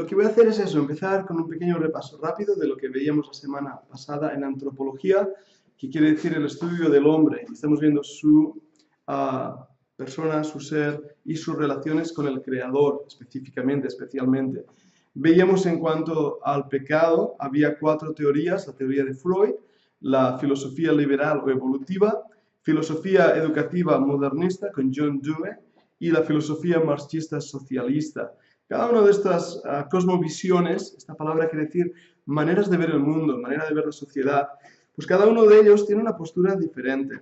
Lo que voy a hacer es eso, empezar con un pequeño repaso rápido de lo que veíamos la semana pasada en antropología, que quiere decir el estudio del hombre. Estamos viendo su persona, su ser y sus relaciones con el creador, especialmente. Veíamos en cuanto al pecado, había 4 teorías: la teoría de Freud, la filosofía liberal o evolutiva, filosofía educativa modernista con John Dewey y la filosofía marxista socialista. Cada una de estas cosmovisiones, esta palabra quiere decir maneras de ver el mundo, manera de ver la sociedad, pues cada uno de ellos tiene una postura diferente.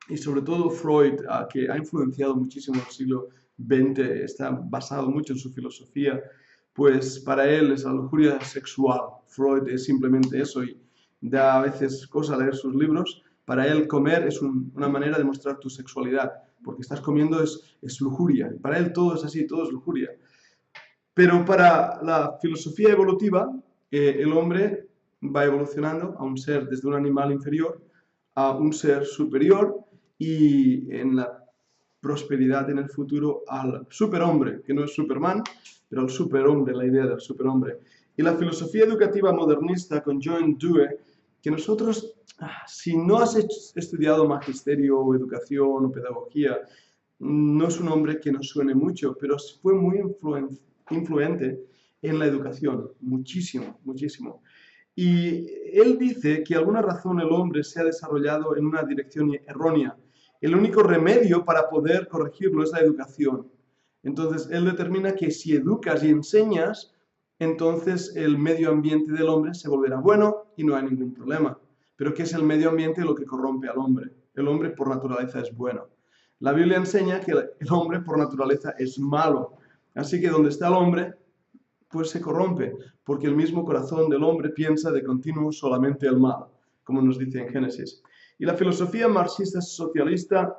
Y sobre todo Freud, que ha influenciado muchísimo el siglo XX, está basado mucho en su filosofía, pues para él es la lujuria sexual. Freud es simplemente eso y da a veces cosa leer sus libros. Para él comer es una manera de mostrar tu sexualidad, porque estás comiendo es lujuria. Para él todo es así, todo es lujuria. Pero para la filosofía evolutiva, el hombre va evolucionando a un ser desde un animal inferior a un ser superior y en la prosperidad en el futuro al superhombre, que no es Superman, pero al superhombre, la idea del superhombre. Y la filosofía educativa modernista con John Dewey, que nosotros, si no has estudiado magisterio o educación o pedagogía, no es un hombre que nos suene mucho, pero fue muy influente en la educación, muchísimo, muchísimo. Y él dice que alguna razón el hombre se ha desarrollado en una dirección errónea. El único remedio para poder corregirlo es la educación. Entonces, él determina que si educas y enseñas, entonces el medio ambiente del hombre se volverá bueno y no hay ningún problema. Pero ¿qué es el medio ambiente? Lo que corrompe al hombre. El hombre por naturaleza es bueno. La Biblia enseña que el hombre por naturaleza es malo. Así que donde está el hombre, pues se corrompe, porque el mismo corazón del hombre piensa de continuo solamente el mal, como nos dice en Génesis. Y la filosofía marxista socialista,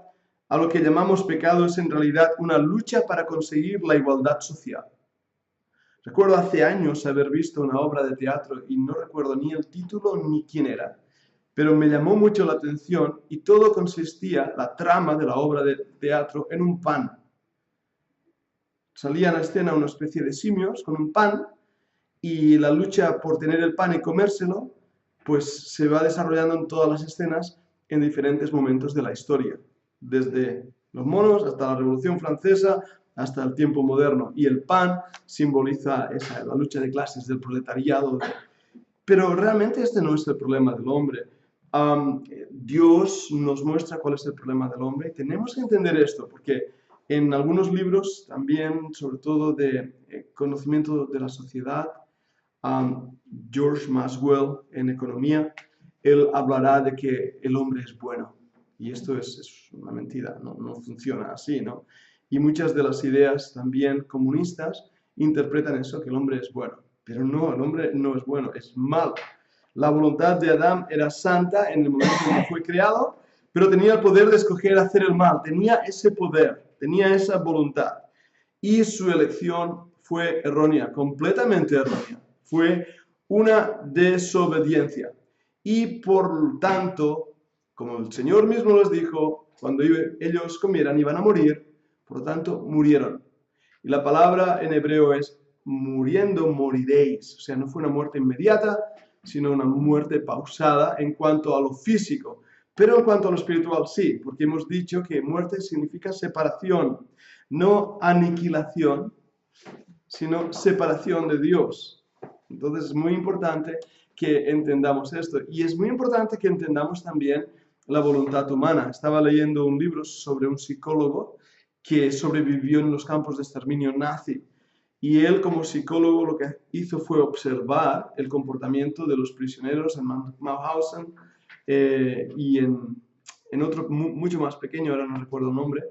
a lo que llamamos pecado, es en realidad una lucha para conseguir la igualdad social. Recuerdo hace años haber visto una obra de teatro y no recuerdo ni el título ni quién era, pero me llamó mucho la atención y todo consistía, la trama de la obra de teatro, en un pan. Salía a la escena una especie de simios con un pan y la lucha por tener el pan y comérselo, pues se va desarrollando en todas las escenas en diferentes momentos de la historia, desde los monos hasta la Revolución Francesa, hasta el tiempo moderno. Y el pan simboliza la lucha de clases del proletariado. Pero realmente este no es el problema del hombre. Dios nos muestra cuál es el problema del hombre y tenemos que entender esto, porque en algunos libros también, sobre todo de conocimiento de la sociedad, George Maxwell en economía, él hablará de que el hombre es bueno. Y esto es una mentira, no funciona así, ¿no? Y muchas de las ideas también comunistas interpretan eso, que el hombre es bueno. Pero no, el hombre no es bueno, es malo. La voluntad de Adán era santa en el momento en que fue creado, pero tenía el poder de escoger hacer el mal, tenía ese poder, tenía esa voluntad. Y su elección fue errónea, completamente errónea. Fue una desobediencia. Y por tanto, como el Señor mismo les dijo, cuando ellos comieran iban a morir, por lo tanto murieron. Y la palabra en hebreo es muriendo moriréis. O sea, no fue una muerte inmediata, sino una muerte pausada en cuanto a lo físico. Pero en cuanto a lo espiritual sí, porque hemos dicho que muerte significa separación, no aniquilación, sino separación de Dios. Entonces es muy importante que entendamos esto. Y es muy importante que entendamos también la voluntad humana. Estaba leyendo un libro sobre un psicólogo que sobrevivió en los campos de exterminio nazi. Y él, como psicólogo, lo que hizo fue observar el comportamiento de los prisioneros en Mauthausen y en otro mucho más pequeño, ahora no recuerdo el nombre,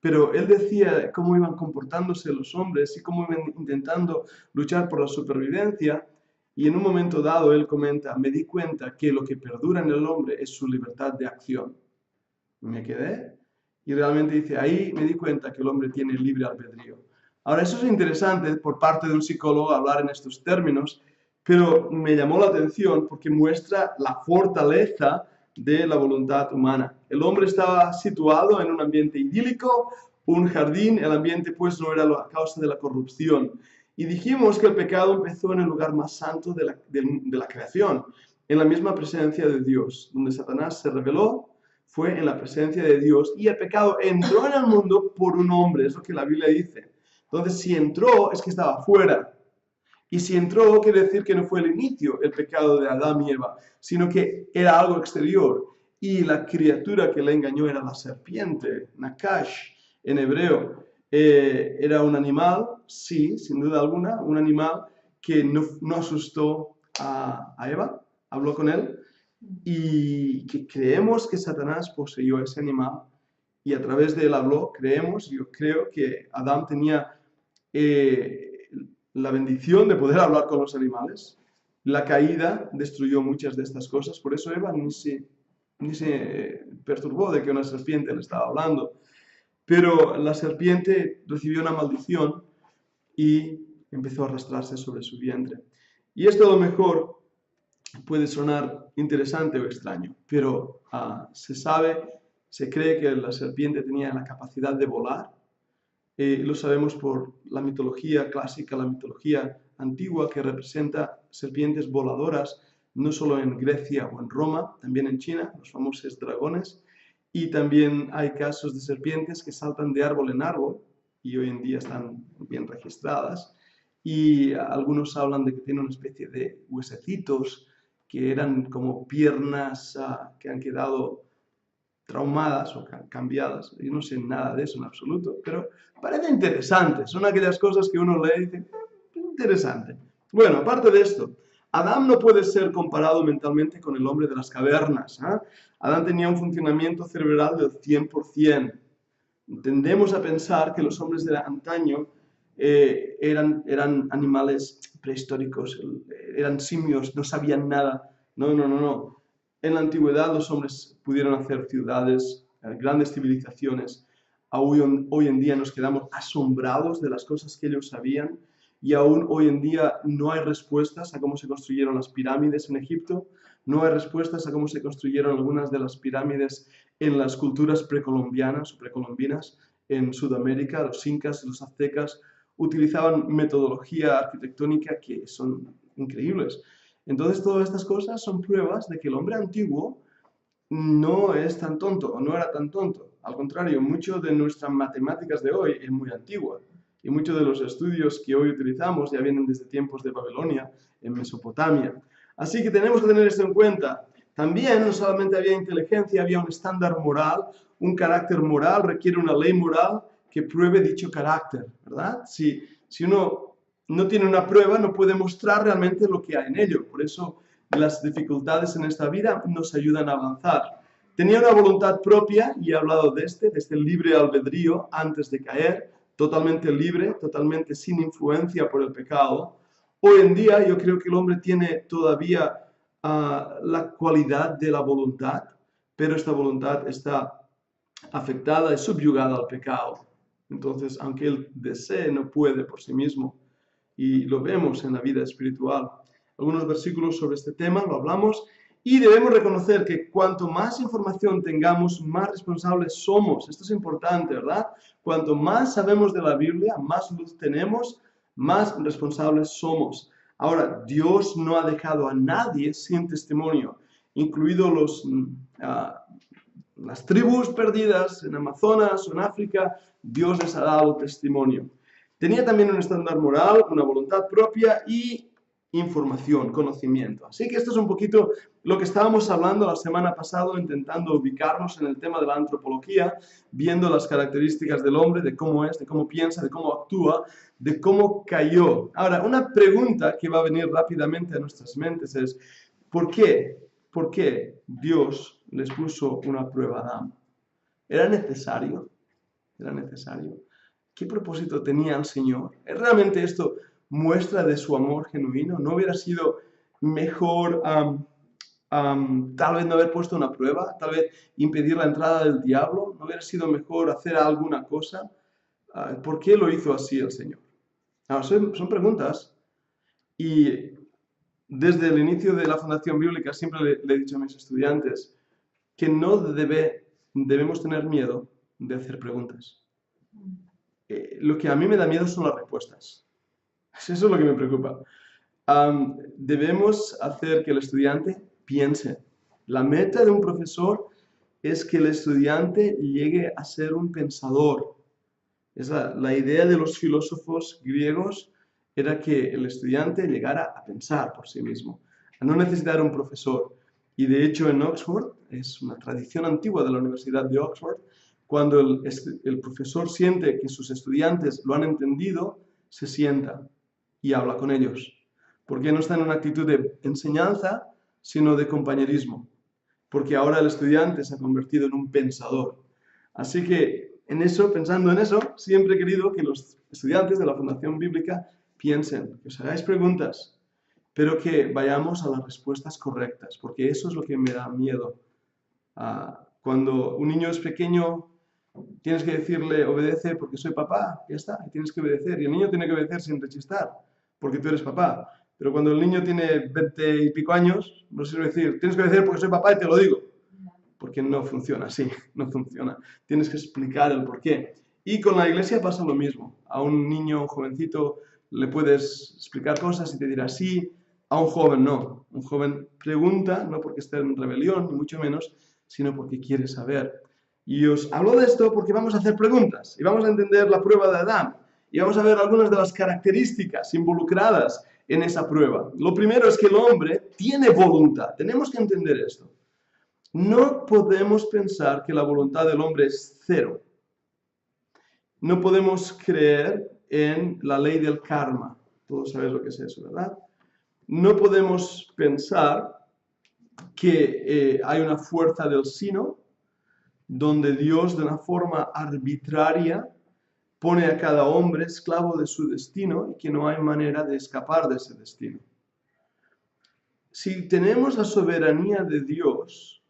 pero él decía cómo iban comportándose los hombres y cómo iban intentando luchar por la supervivencia. Y en un momento dado él comenta, me di cuenta que lo que perdura en el hombre es su libertad de acción. Me quedé y realmente dice, ahí me di cuenta que el hombre tiene libre albedrío. Ahora, eso es interesante por parte de un psicólogo hablar en estos términos, pero me llamó la atención porque muestra la fortaleza de la voluntad humana. El hombre estaba situado en un ambiente idílico, un jardín, el ambiente pues no era la causa de la corrupción. Y dijimos que el pecado empezó en el lugar más santo de la creación, en la misma presencia de Dios. Donde Satanás se rebeló fue en la presencia de Dios y el pecado entró en el mundo por un hombre, es lo que la Biblia dice. Entonces, si entró, es que estaba fuera. Y si entró, quiere decir que no fue el inicio, el pecado de Adán y Eva, sino que era algo exterior. Y la criatura que le engañó era la serpiente, Nakash, en hebreo. Era un animal, sí, sin duda alguna, un animal que no asustó a Eva, habló con él, y que creemos que Satanás poseyó ese animal, y a través de él habló, yo creo que Adán tenía la bendición de poder hablar con los animales. La caída destruyó muchas de estas cosas, por eso Eva ni se perturbó de que una serpiente le estaba hablando. Pero la serpiente recibió una maldición y empezó a arrastrarse sobre su vientre. Y esto a lo mejor puede sonar interesante o extraño, pero se cree que la serpiente tenía la capacidad de volar. Lo sabemos por la mitología clásica, la mitología antigua, que representa serpientes voladoras, no solo en Grecia o en Roma, también en China, los famosos dragones. Y también hay casos de serpientes que saltan de árbol en árbol, y hoy en día están bien registradas. Y algunos hablan de que tienen una especie de huesecitos, que eran como piernas que han quedado traumadas o cambiadas. Yo no sé nada de eso en absoluto, pero parece interesante. Son aquellas cosas que uno lee y dice, interesante. Bueno, aparte de esto, Adán no puede ser comparado mentalmente con el hombre de las cavernas. Adán tenía un funcionamiento cerebral del 100%. Tendemos a pensar que los hombres de antaño eran animales prehistóricos, eran simios, no sabían nada. No. En la antigüedad los hombres pudieron hacer ciudades, grandes civilizaciones. Hoy en día nos quedamos asombrados de las cosas que ellos sabían, y aún hoy en día no hay respuestas a cómo se construyeron las pirámides en Egipto, no hay respuestas a cómo se construyeron algunas de las pirámides en las culturas precolombianas o precolombinas en Sudamérica. Los incas y los aztecas utilizaban metodología arquitectónica que son increíbles. Entonces, todas estas cosas son pruebas de que el hombre antiguo no es tan tonto, o no era tan tonto. Al contrario, mucho de nuestras matemáticas de hoy es muy antigua. Y muchos de los estudios que hoy utilizamos ya vienen desde tiempos de Babilonia, en Mesopotamia. Así que tenemos que tener esto en cuenta. También no solamente había inteligencia, había un estándar moral, un carácter moral, requiere una ley moral que pruebe dicho carácter, ¿verdad? Si uno no tiene una prueba, no puede mostrar realmente lo que hay en ello. Por eso las dificultades en esta vida nos ayudan a avanzar. Tenía una voluntad propia, y he hablado de este libre albedrío antes de caer, totalmente libre, totalmente sin influencia por el pecado. Hoy en día yo creo que el hombre tiene todavía la cualidad de la voluntad, pero esta voluntad está afectada y subyugada al pecado. Entonces, aunque él desee, no puede por sí mismo. Y lo vemos en la vida espiritual. Algunos versículos sobre este tema lo hablamos, y debemos reconocer que cuanto más información tengamos, más responsables somos. Esto es importante, ¿verdad? Cuanto más sabemos de la Biblia, más luz tenemos, más responsables somos. Ahora, Dios no ha dejado a nadie sin testimonio, incluidos las tribus perdidas en Amazonas o en África. Dios les ha dado testimonio. Tenía también un estándar moral, una voluntad propia y información, conocimiento. Así que esto es un poquito lo que estábamos hablando la semana pasada, intentando ubicarnos en el tema de la antropología, viendo las características del hombre, de cómo es, de cómo piensa, de cómo actúa, de cómo cayó. Ahora, una pregunta que va a venir rápidamente a nuestras mentes es, ¿por qué? ¿Por qué Dios les puso una prueba a Adán? ¿Era necesario? ¿Era necesario? ¿Qué propósito tenía el Señor? ¿Es realmente esto muestra de su amor genuino? ¿No hubiera sido mejor tal vez no haber puesto una prueba? ¿Tal vez impedir la entrada del diablo? ¿No hubiera sido mejor hacer alguna cosa? ¿Por qué lo hizo así el Señor? Son preguntas. Y desde el inicio de la Fundación Bíblica siempre le he dicho a mis estudiantes que no debemos tener miedo de hacer preguntas. Lo que a mí me da miedo son las respuestas. Eso es lo que me preocupa. Debemos hacer que el estudiante piense. La meta de un profesor es que el estudiante llegue a ser un pensador. La idea de los filósofos griegos era que el estudiante llegara a pensar por sí mismo, a no necesitar un profesor. Y de hecho en Oxford, es una tradición antigua de la Universidad de Oxford, cuando el profesor siente que sus estudiantes lo han entendido, se sienta y habla con ellos. Porque no está en una actitud de enseñanza, sino de compañerismo. Porque ahora el estudiante se ha convertido en un pensador. Así que pensando en eso, siempre he querido que los estudiantes de la Fundación Bíblica piensen, que os hagáis preguntas, pero que vayamos a las respuestas correctas, porque eso es lo que me da miedo. Cuando un niño es pequeño, tienes que decirle, obedece porque soy papá, ya está, y tienes que obedecer. Y el niño tiene que obedecer sin rechistar, porque tú eres papá. Pero cuando el niño tiene 20 y pico años, no sirve decir, tienes que obedecer porque soy papá y te lo digo. Porque no funciona así, no funciona. Tienes que explicar el porqué. Y con la iglesia pasa lo mismo. A un niño, un jovencito, le puedes explicar cosas y te dirá sí. A un joven no. Un joven pregunta, no porque esté en rebelión, ni mucho menos, sino porque quiere saber. Y os hablo de esto porque vamos a hacer preguntas y vamos a entender la prueba de Adán. Y vamos a ver algunas de las características involucradas en esa prueba. Lo primero es que el hombre tiene voluntad. Tenemos que entender esto. No podemos pensar que la voluntad del hombre es cero. No podemos creer en la ley del karma. Todos sabéis lo que es eso, ¿verdad? No podemos pensar que hay una fuerza del sino, donde Dios de una forma arbitraria pone a cada hombre esclavo de su destino y que no hay manera de escapar de ese destino. Si tenemos la soberanía de Dios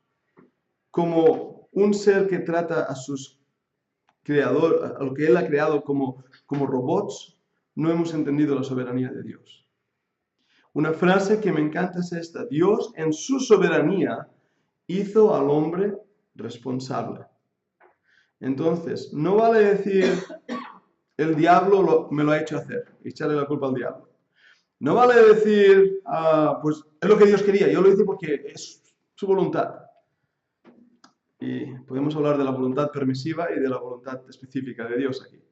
como un ser que trata a sus creadores, a lo que Él ha creado como robots, no hemos entendido la soberanía de Dios. Una frase que me encanta es esta: Dios en su soberanía hizo al hombre responsable. Entonces, no vale decir el diablo me lo ha hecho hacer, y echarle la culpa al diablo. No vale decir, pues es lo que Dios quería, yo lo hice porque es su voluntad. Y podemos hablar de la voluntad permisiva y de la voluntad específica de Dios aquí.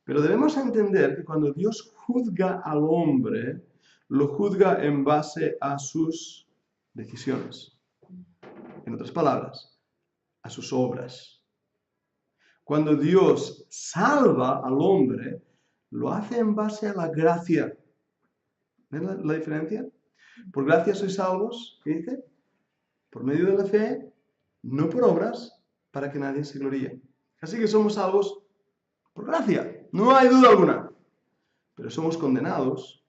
Pero debemos entender que cuando Dios juzga al hombre, lo juzga en base a sus decisiones. En otras palabras, a sus obras. Cuando Dios salva al hombre, lo hace en base a la gracia. ¿Ven la diferencia? Por gracia sois salvos, ¿qué dice? Por medio de la fe, no por obras, para que nadie se gloríe. Así que somos salvos por gracia, no hay duda alguna. Pero somos condenados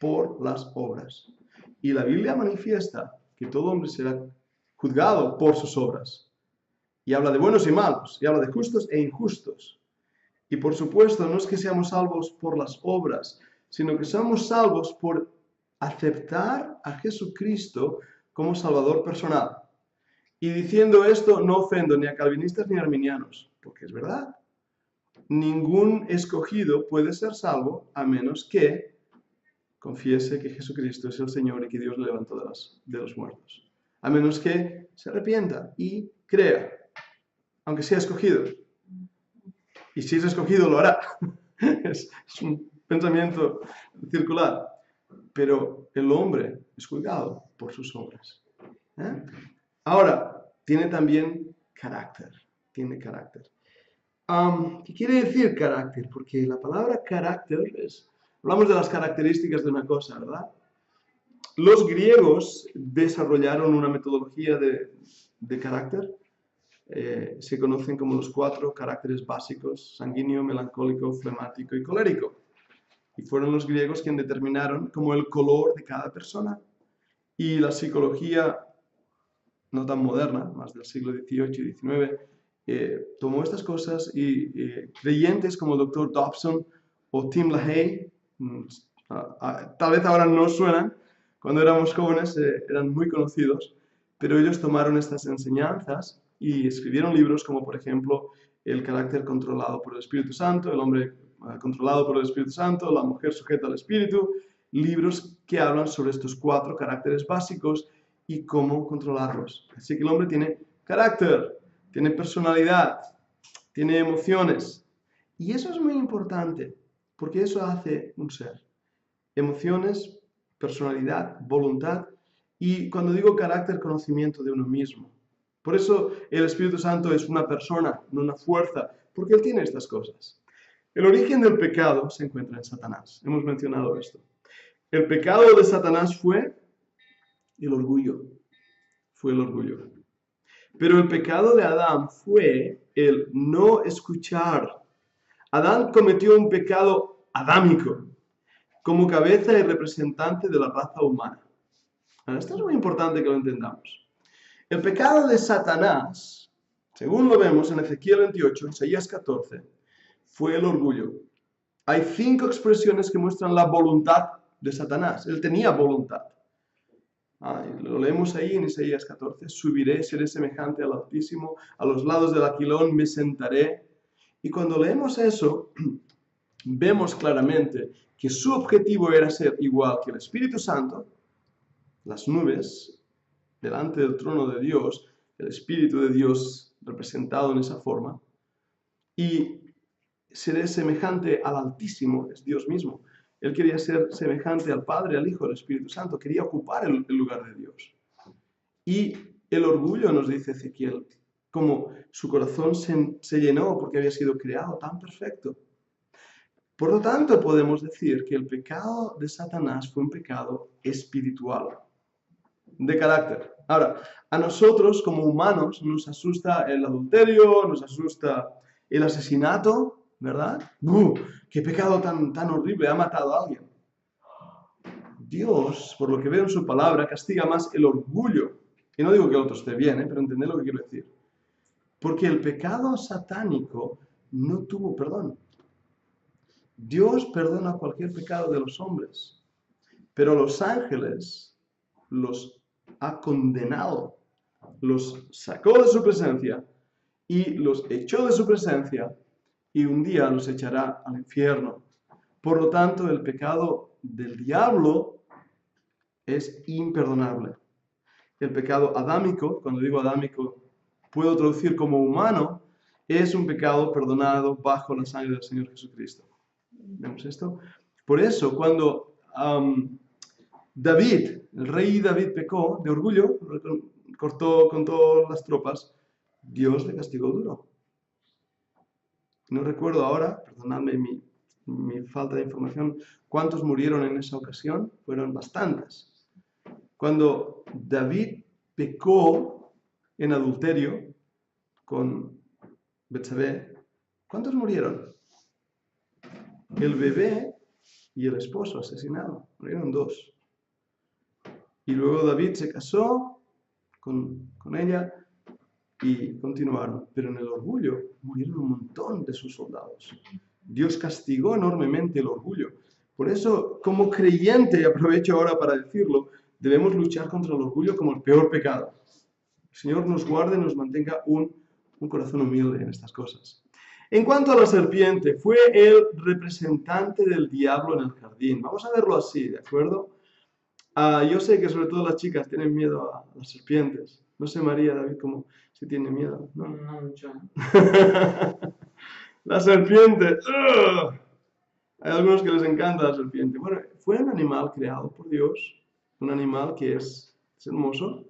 por las obras. Y la Biblia manifiesta que todo hombre será juzgado por sus obras. Y habla de buenos y malos, y habla de justos e injustos. Y por supuesto, no es que seamos salvos por las obras, sino que somos salvos por aceptar a Jesucristo como Salvador personal. Y diciendo esto, no ofendo ni a calvinistas ni a arminianos, porque es verdad. Ningún escogido puede ser salvo a menos que confiese que Jesucristo es el Señor y que Dios le levantó de los muertos. A menos que se arrepienta y crea, aunque sea escogido. Y si es escogido, lo hará. Es un pensamiento circular. Pero el hombre es juzgado por sus obras. Ahora, tiene también carácter. Tiene carácter. ¿Qué quiere decir carácter? Porque la palabra carácter es... Hablamos de las características de una cosa, ¿verdad? Los griegos desarrollaron una metodología de carácter. Se conocen como los 4 caracteres básicos: sanguíneo, melancólico, flemático y colérico. Y fueron los griegos quienes determinaron como el color de cada persona. Y la psicología, no tan moderna, más del siglo XVIII y XIX, tomó estas cosas y creyentes como el Dr. Dobson o Tim LaHaye, tal vez ahora no suenan, cuando éramos jóvenes eran muy conocidos, pero ellos tomaron estas enseñanzas y escribieron libros como, por ejemplo, El carácter controlado por el Espíritu Santo, El hombre controlado por el Espíritu Santo, La mujer sujeta al Espíritu, libros que hablan sobre estos 4 caracteres básicos y cómo controlarlos. Así que el hombre tiene carácter, tiene personalidad, tiene emociones. Y eso es muy importante, porque eso hace un ser. Emociones, personalidad, voluntad y, cuando digo carácter, conocimiento de uno mismo. Por eso el Espíritu Santo es una persona, no una fuerza, porque Él tiene estas cosas. El origen del pecado se encuentra en Satanás. Hemos mencionado esto. El pecado de Satanás fue el orgullo. Fue el orgullo. Pero el pecado de Adán fue el no escuchar. Adán cometió un pecado adámico, como cabeza y representante de la raza humana. Ahora, esto es muy importante que lo entendamos. El pecado de Satanás, según lo vemos en Ezequiel 28, Isaías 14, fue el orgullo. Hay 5 expresiones que muestran la voluntad de Satanás. Él tenía voluntad. Lo leemos ahí en Isaías 14. Subiré, seré semejante al Altísimo, a los lados del aquilón me sentaré. Y cuando leemos eso, vemos claramente que su objetivo era ser igual que el Espíritu Santo, las nubes, delante del trono de Dios, el Espíritu de Dios representado en esa forma, y seré semejante al Altísimo, es Dios mismo. Él quería ser semejante al Padre, al Hijo, al Espíritu Santo, quería ocupar el lugar de Dios. Y el orgullo, nos dice Ezequiel, como su corazón se llenó porque había sido creado tan perfecto. Por lo tanto, podemos decir que el pecado de Satanás fue un pecado espiritual, de carácter. Ahora, a nosotros como humanos nos asusta el adulterio, nos asusta el asesinato, ¿verdad? ¡Qué pecado tan horrible! Ha matado a alguien. Dios, por lo que veo en su palabra, castiga más el orgullo. Y no digo que el otro esté bien, pero entended lo que quiero decir. Porque el pecado satánico no tuvo perdón. Dios perdona cualquier pecado de los hombres, pero los ángeles los ha condenado, los sacó de su presencia y los echó de su presencia y un día los echará al infierno. Por lo tanto, el pecado del diablo es imperdonable. El pecado adámico, cuando digo adámico, puedo traducir como humano, es un pecado perdonado bajo la sangre del Señor Jesucristo. ¿Vemos esto? Por eso, cuando David, el rey David pecó de orgullo, cortó con todas las tropas, Dios le castigó duro. No recuerdo ahora, perdonadme mi falta de información, cuántos murieron en esa ocasión, fueron bastantes. Cuando David pecó en adulterio con Betsabé, ¿cuántos murieron? El bebé y el esposo asesinado, murieron 2. Y luego David se casó con ella y continuaron. Pero en el orgullo murieron un montón de sus soldados. Dios castigó enormemente el orgullo. Por eso, como creyente, y aprovecho ahora para decirlo, debemos luchar contra el orgullo como el peor pecado. El Señor nos guarde y nos mantenga un corazón humilde en estas cosas. En cuanto a la serpiente, fue el representante del diablo en el jardín. Vamos a verlo así, ¿de acuerdo? Yo sé que sobre todo las chicas tienen miedo a las serpientes. No sé, María, David, cómo si tiene miedo. No, No mucho. La serpiente. ¡Ugh! Hay algunos que les encanta la serpiente. Bueno, fue un animal creado por Dios, un animal que es hermoso,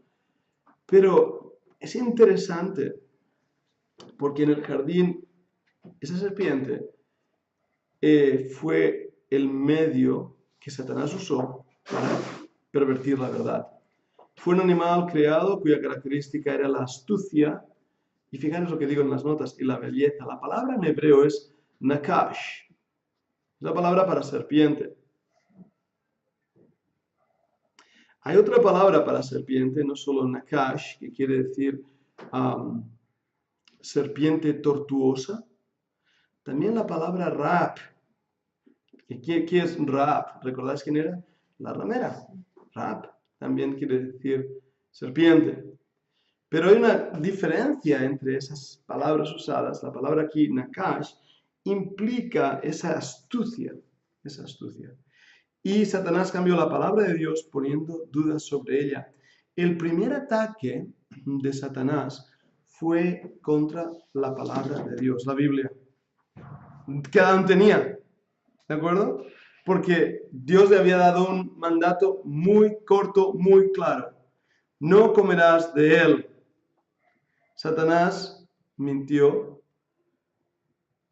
pero es interesante porque en el jardín esa serpiente fue el medio que Satanás usó para pervertir la verdad. Fue un animal creado cuya característica era la astucia, y fijaros lo que digo en las notas, y la belleza. La palabra en hebreo es nakash, es la palabra para serpiente. Hay otra palabra para serpiente, no solo nakash, que quiere decir serpiente tortuosa. También la palabra rap. ¿Qué es rap? ¿Recordáis quién era? La ramera. Rap también quiere decir serpiente. Pero hay una diferencia entre esas palabras usadas, la palabra aquí nakash implica esa astucia, esa astucia. Y Satanás cambió la palabra de Dios poniendo dudas sobre ella. El primer ataque de Satanás fue contra la palabra de Dios, la Biblia. Que Adán tenía, ¿de acuerdo? Porque Dios le había dado un mandato muy corto, muy claro. No comerás de él. Satanás mintió.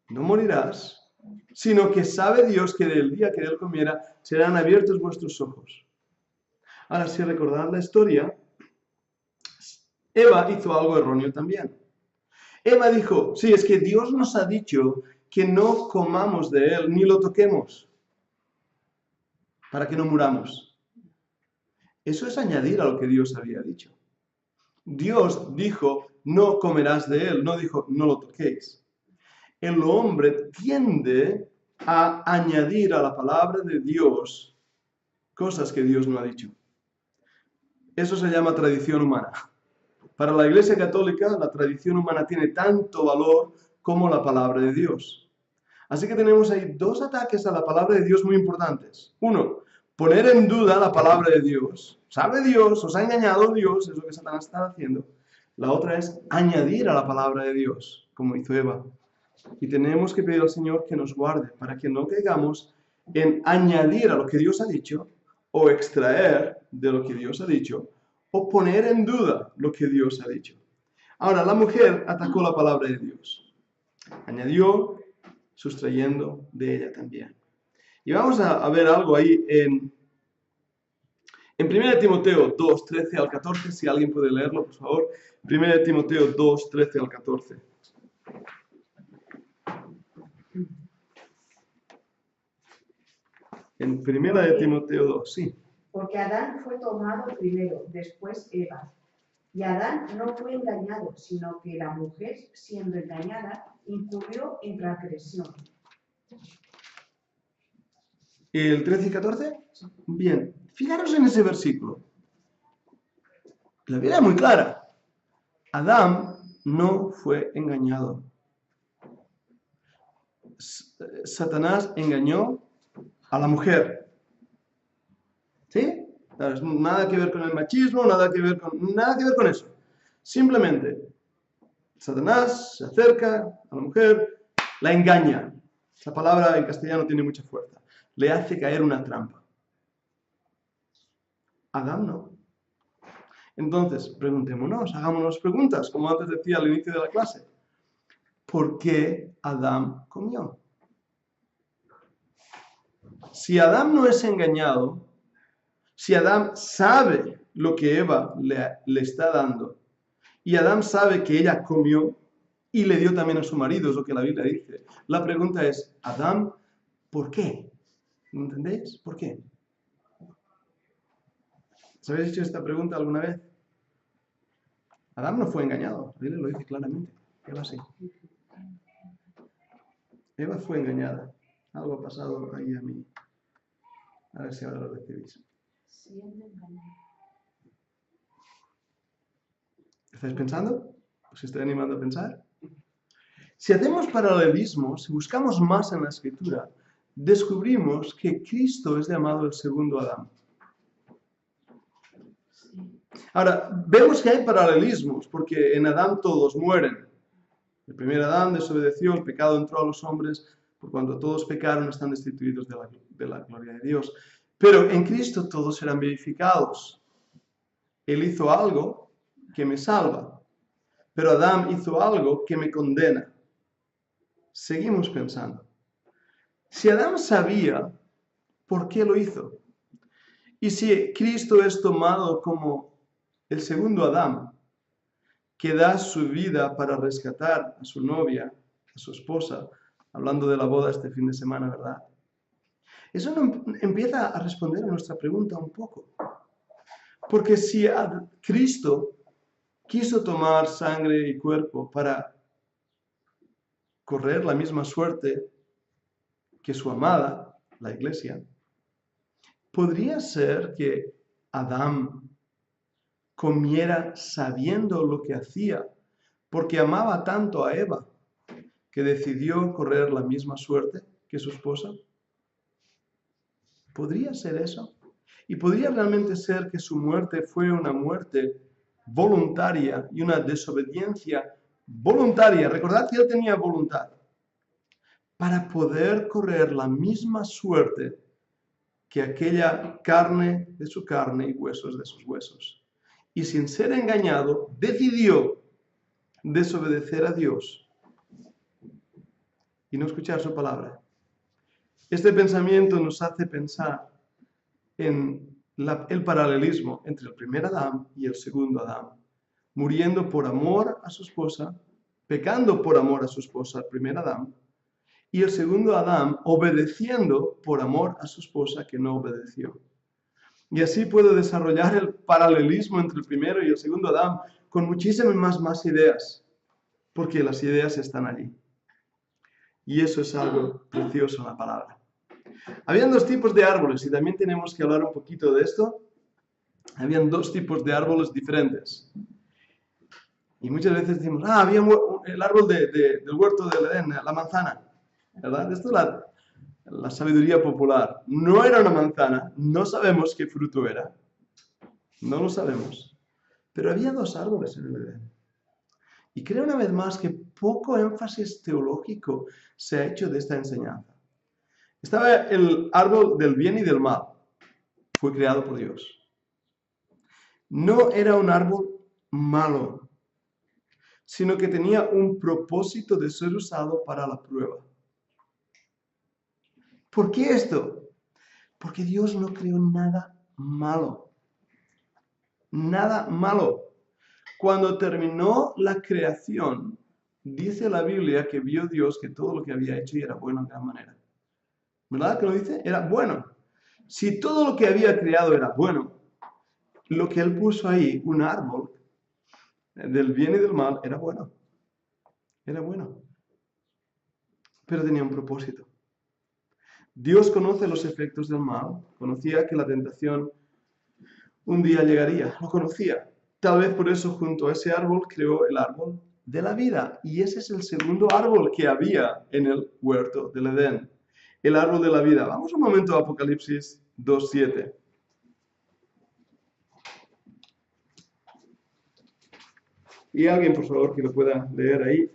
No morirás, sino que sabe Dios que del día que de él comiera serán abiertos vuestros ojos. Ahora, si recordad la historia, Eva hizo algo erróneo también. Eva dijo, sí, es que Dios nos ha dicho que no comamos de él ni lo toquemos para que no muramos. Eso es añadir a lo que Dios había dicho. Dios dijo, no comerás de él, no dijo, no lo toquéis. El hombre tiende a añadir a la palabra de Dios cosas que Dios no ha dicho. Eso se llama tradición humana. Para la Iglesia Católica, la tradición humana tiene tanto valor como la palabra de Dios. Así que tenemos ahí dos ataques a la palabra de Dios muy importantes. Uno, poner en duda la palabra de Dios. ¿Sabe Dios? ¿Os ha engañado Dios? Es lo que Satanás está haciendo. La otra es añadir a la palabra de Dios, como hizo Eva. Y tenemos que pedir al Señor que nos guarde para que no caigamos en añadir a lo que Dios ha dicho o extraer de lo que Dios ha dicho o poner en duda lo que Dios ha dicho. Ahora, la mujer atacó la palabra de Dios. Añadió, sustrayendo de ella también. Y vamos a ver algo ahí en 1 Timoteo 2, 13 al 14, si alguien puede leerlo, por favor. 1 Timoteo 2, 13 al 14. En 1 Timoteo 2, sí. Porque Adán fue tomado primero, después Eva. Y Adán no fue engañado, sino que la mujer, siendo engañada, incurrió en transgresión. ¿El 13 y 14? Bien, fijaros en ese versículo. La Biblia es muy clara. Adán no fue engañado. Satanás engañó a la mujer. ¿Sí? Nada que ver con el machismo, nada que ver con eso. Simplemente, Satanás se acerca a la mujer, la engaña. Esa palabra en castellano tiene mucha fuerza. Le hace caer una trampa. Adán no. Entonces, preguntémonos, hagámonos preguntas, como antes decía al inicio de la clase. ¿Por qué Adán comió? Si Adán no es engañado, si Adán sabe lo que Eva le está dando, y Adán sabe que ella comió y le dio también a su marido, es lo que la Biblia dice. La pregunta es, Adán, ¿por qué? ¿Entendéis? ¿Por qué? ¿Os habéis hecho esta pregunta alguna vez? Adán no fue engañado, la Biblia lo dice claramente. Eva sí. Eva fue engañada. Algo ha pasado ahí a mí. A ver si ahora lo recibís. ¿Estáis pensando? ¿Os estoy animando a pensar? Si hacemos paralelismos, si buscamos más en la Escritura, descubrimos que Cristo es llamado el segundo Adán. Ahora, vemos que hay paralelismos, porque en Adán todos mueren. El primer Adán desobedeció, el pecado entró a los hombres, por cuanto todos pecaron, están destituidos de la gloria de Dios. Pero en Cristo todos serán vivificados. Él hizo algo que me salva, pero Adán hizo algo que me condena. Seguimos pensando. Si Adán sabía por qué lo hizo, y si Cristo es tomado como el segundo Adán, que da su vida para rescatar a su novia, a su esposa, hablando de la boda este fin de semana, ¿verdad? Eso empieza a responder a nuestra pregunta un poco. Porque si Cristo quiso tomar sangre y cuerpo para correr la misma suerte que su amada, la iglesia, podría ser que Adán comiera sabiendo lo que hacía, porque amaba tanto a Eva, que decidió correr la misma suerte que su esposa? ¿Podría ser eso? ¿Y podría realmente ser que su muerte fue una muerte voluntaria y una desobediencia voluntaria? Recordad que él tenía voluntad para poder correr la misma suerte que aquella carne de su carne y huesos de sus huesos. Y sin ser engañado, decidió desobedecer a Dios y no escuchar su palabra. Este pensamiento nos hace pensar en el paralelismo entre el primer Adán y el segundo Adán, muriendo por amor a su esposa, pecando por amor a su esposa, el primer Adán, y el segundo Adán obedeciendo por amor a su esposa que no obedeció. Y así puedo desarrollar el paralelismo entre el primero y el segundo Adán con muchísimas más ideas, porque las ideas están allí. Y eso es algo precioso en la palabra. Habían dos tipos de árboles, y también tenemos que hablar un poquito de esto. Habían dos tipos de árboles diferentes. Y muchas veces decimos, había el árbol del huerto del Edén, la manzana, ¿verdad? Esto es la sabiduría popular. No era una manzana, no sabemos qué fruto era. No lo sabemos. Pero había dos árboles en el Edén. Y creo una vez más que poco énfasis teológico se ha hecho de esta enseñanza. Estaba el árbol del bien y del mal. Fue creado por Dios. No era un árbol malo, sino que tenía un propósito de ser usado para la prueba. ¿Por qué esto? Porque Dios no creó nada malo. Nada malo. Cuando terminó la creación, dice la Biblia que vio Dios que todo lo que había hecho y era bueno en gran manera. ¿Verdad que lo dice? Era bueno. Si todo lo que había creado era bueno, lo que él puso ahí, un árbol del bien y del mal, era bueno. Era bueno. Pero tenía un propósito. Dios conoce los efectos del mal. Conocía que la tentación un día llegaría. Lo conocía. Tal vez por eso junto a ese árbol creó el árbol de la vida. Y ese es el segundo árbol que había en el huerto del Edén. El árbol de la vida. Vamos un momento a Apocalipsis 2:7. Y alguien, por favor, que lo pueda leer ahí.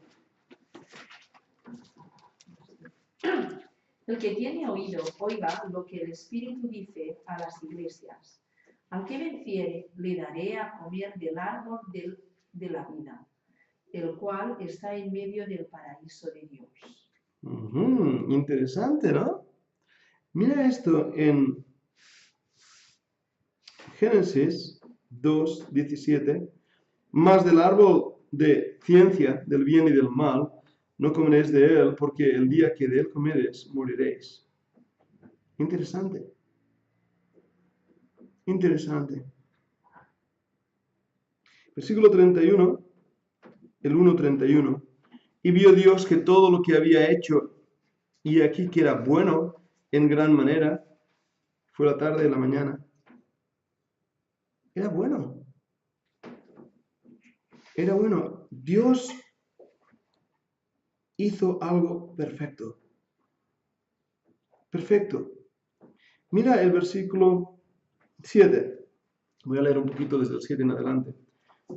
El que tiene oído, oiga lo que el Espíritu dice a las iglesias. Al que venciere, le daré a comer del árbol de la vida, el cual está en medio del paraíso de Dios. Interesante, ¿no? Mira esto en Génesis 2:17. Más del árbol de ciencia, del bien y del mal, no comeréis de él, porque el día que de él comeréis, moriréis. Interesante. Interesante. Versículo 31, el 1:31. Y vio Dios que todo lo que había hecho, y aquí que era bueno en gran manera, fue la tarde y la mañana. Era bueno. Era bueno. Dios hizo algo perfecto. Perfecto. Mira el versículo 7. Voy a leer un poquito desde el 7 en adelante.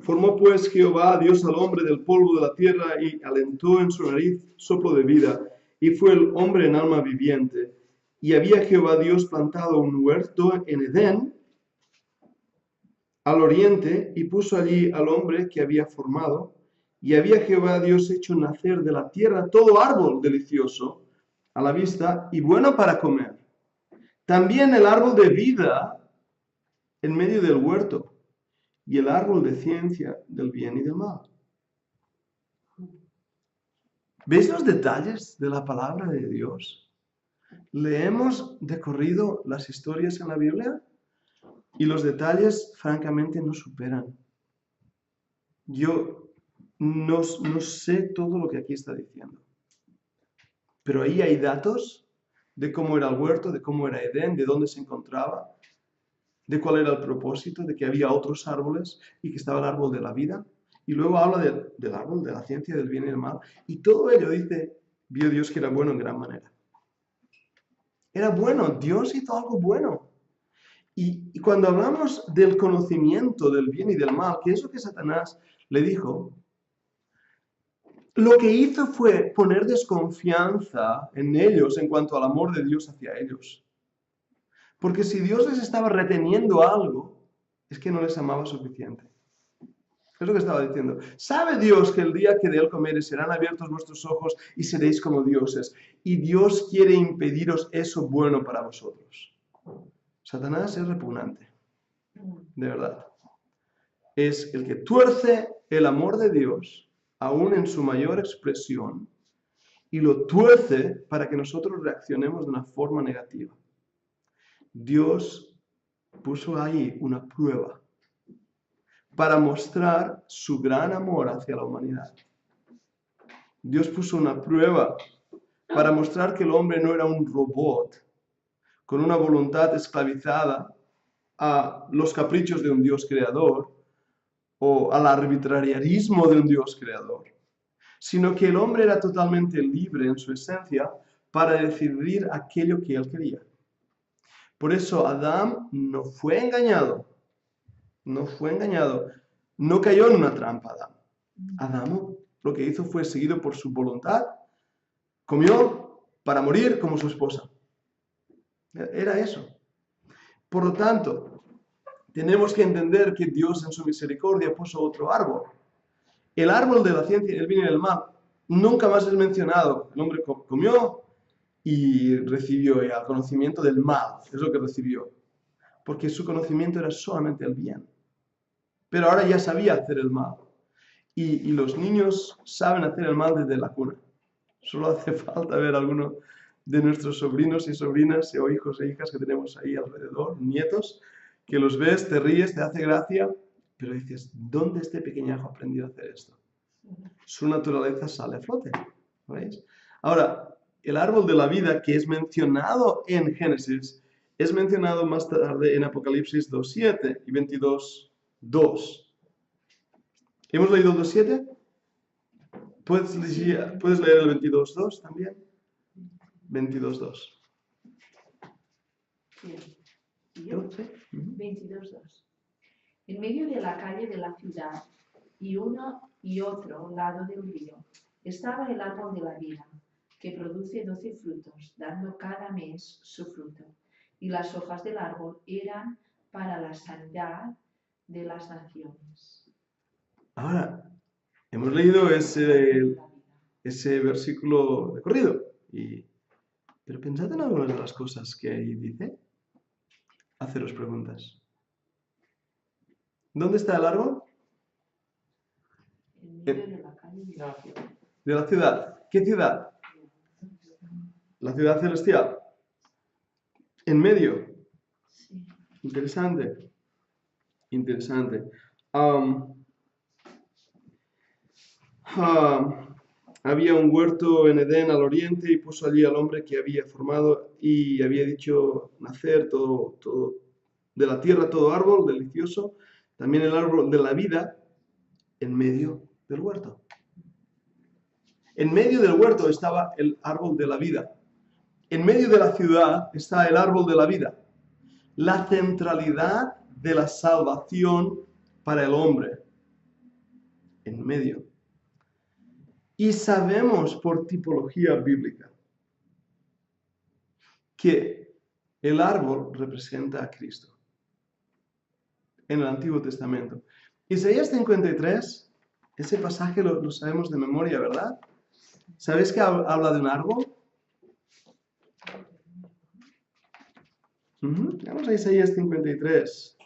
Formó pues Jehová Dios al hombre del polvo de la tierra y alentó en su nariz soplo de vida, y fue el hombre en alma viviente. Y había Jehová Dios plantado un huerto en Edén, al oriente, y puso allí al hombre que había formado. Y había Jehová Dios hecho nacer de la tierra todo árbol delicioso a la vista y bueno para comer. También el árbol de vida en medio del huerto y el árbol de ciencia del bien y del mal. ¿Veis los detalles de la palabra de Dios? Leemos de corrido las historias en la Biblia y los detalles francamente nos superan. Yo no sé todo lo que aquí está diciendo. Pero ahí hay datos de cómo era el huerto, de cómo era Edén, de dónde se encontraba, de cuál era el propósito, de que había otros árboles y que estaba el árbol de la vida. Y luego habla del árbol, de la ciencia del bien y del mal. Y todo ello, dice, vio Dios que era bueno en gran manera. Era bueno, Dios hizo algo bueno. Y cuando hablamos del conocimiento del bien y del mal, que es lo que Satanás le dijo, lo que hizo fue poner desconfianza en ellos en cuanto al amor de Dios hacia ellos. Porque si Dios les estaba reteniendo algo, es que no les amaba suficiente. Es lo que estaba diciendo. ¿Sabe Dios que el día que de él comeréis serán abiertos vuestros ojos y seréis como dioses? Y Dios quiere impediros eso bueno para vosotros. Satanás es repugnante, de verdad. Es el que tuerce el amor de Dios, aún en su mayor expresión, y lo tuerce para que nosotros reaccionemos de una forma negativa. Dios puso ahí una prueba para mostrar su gran amor hacia la humanidad. Dios puso una prueba para mostrar que el hombre no era un robot con una voluntad esclavizada a los caprichos de un Dios creador o al arbitrariarismo de un Dios creador, sino que el hombre era totalmente libre en su esencia para decidir aquello que él quería. Por eso Adán no fue engañado, no cayó en una trampa Adán. Adán lo que hizo fue seguido por su voluntad, comió para morir como su esposa. Era eso. Por lo tanto, tenemos que entender que Dios en su misericordia puso otro árbol. El árbol de la ciencia del bien y del mal nunca más es mencionado. El hombre comió y recibió el conocimiento del mal, es lo que recibió. Porque su conocimiento era solamente el bien. Pero ahora ya sabía hacer el mal. Y los niños saben hacer el mal desde la cuna. Solo hace falta ver a alguno de nuestros sobrinos y sobrinas o hijos e hijas que tenemos ahí alrededor, nietos, que los ves, te ríes, te hace gracia, pero dices, ¿dónde este pequeñajo ha aprendido a hacer esto? Su naturaleza sale a flote, ¿veis? Ahora, el árbol de la vida que es mencionado en Génesis, es mencionado más tarde en Apocalipsis 2.7 y 22.2. ¿Hemos leído 2.7? ¿Puedes leer el 22.2 también? 22.2. Yo, 22.2. En medio de la calle de la ciudad y uno y otro lado del río estaba el árbol de la vida, que produce 12 frutos, dando cada mes su fruto. Y las hojas del árbol eran para la sanidad de las naciones. Ahora, hemos leído ese versículo de corrido. Pero pensad en algunas de las cosas que ahí dice. Haceros preguntas. ¿Dónde está el árbol? En medio de la calle de la ciudad. De la ciudad. ¿Qué ciudad? La ciudad celestial. En medio. Sí. Interesante. Interesante. Había un huerto en Edén al oriente y puso allí al hombre que había formado y había dicho nacer todo de la tierra, todo árbol delicioso, también el árbol de la vida en medio del huerto. En medio del huerto estaba el árbol de la vida. En medio de la ciudad está el árbol de la vida. La centralidad de la salvación para el hombre. En medio. Y sabemos por tipología bíblica que el árbol representa a Cristo en el Antiguo Testamento. Isaías 53, ese pasaje lo sabemos de memoria, ¿verdad? ¿Sabéis que habla de un árbol? Vamos a Isaías 53.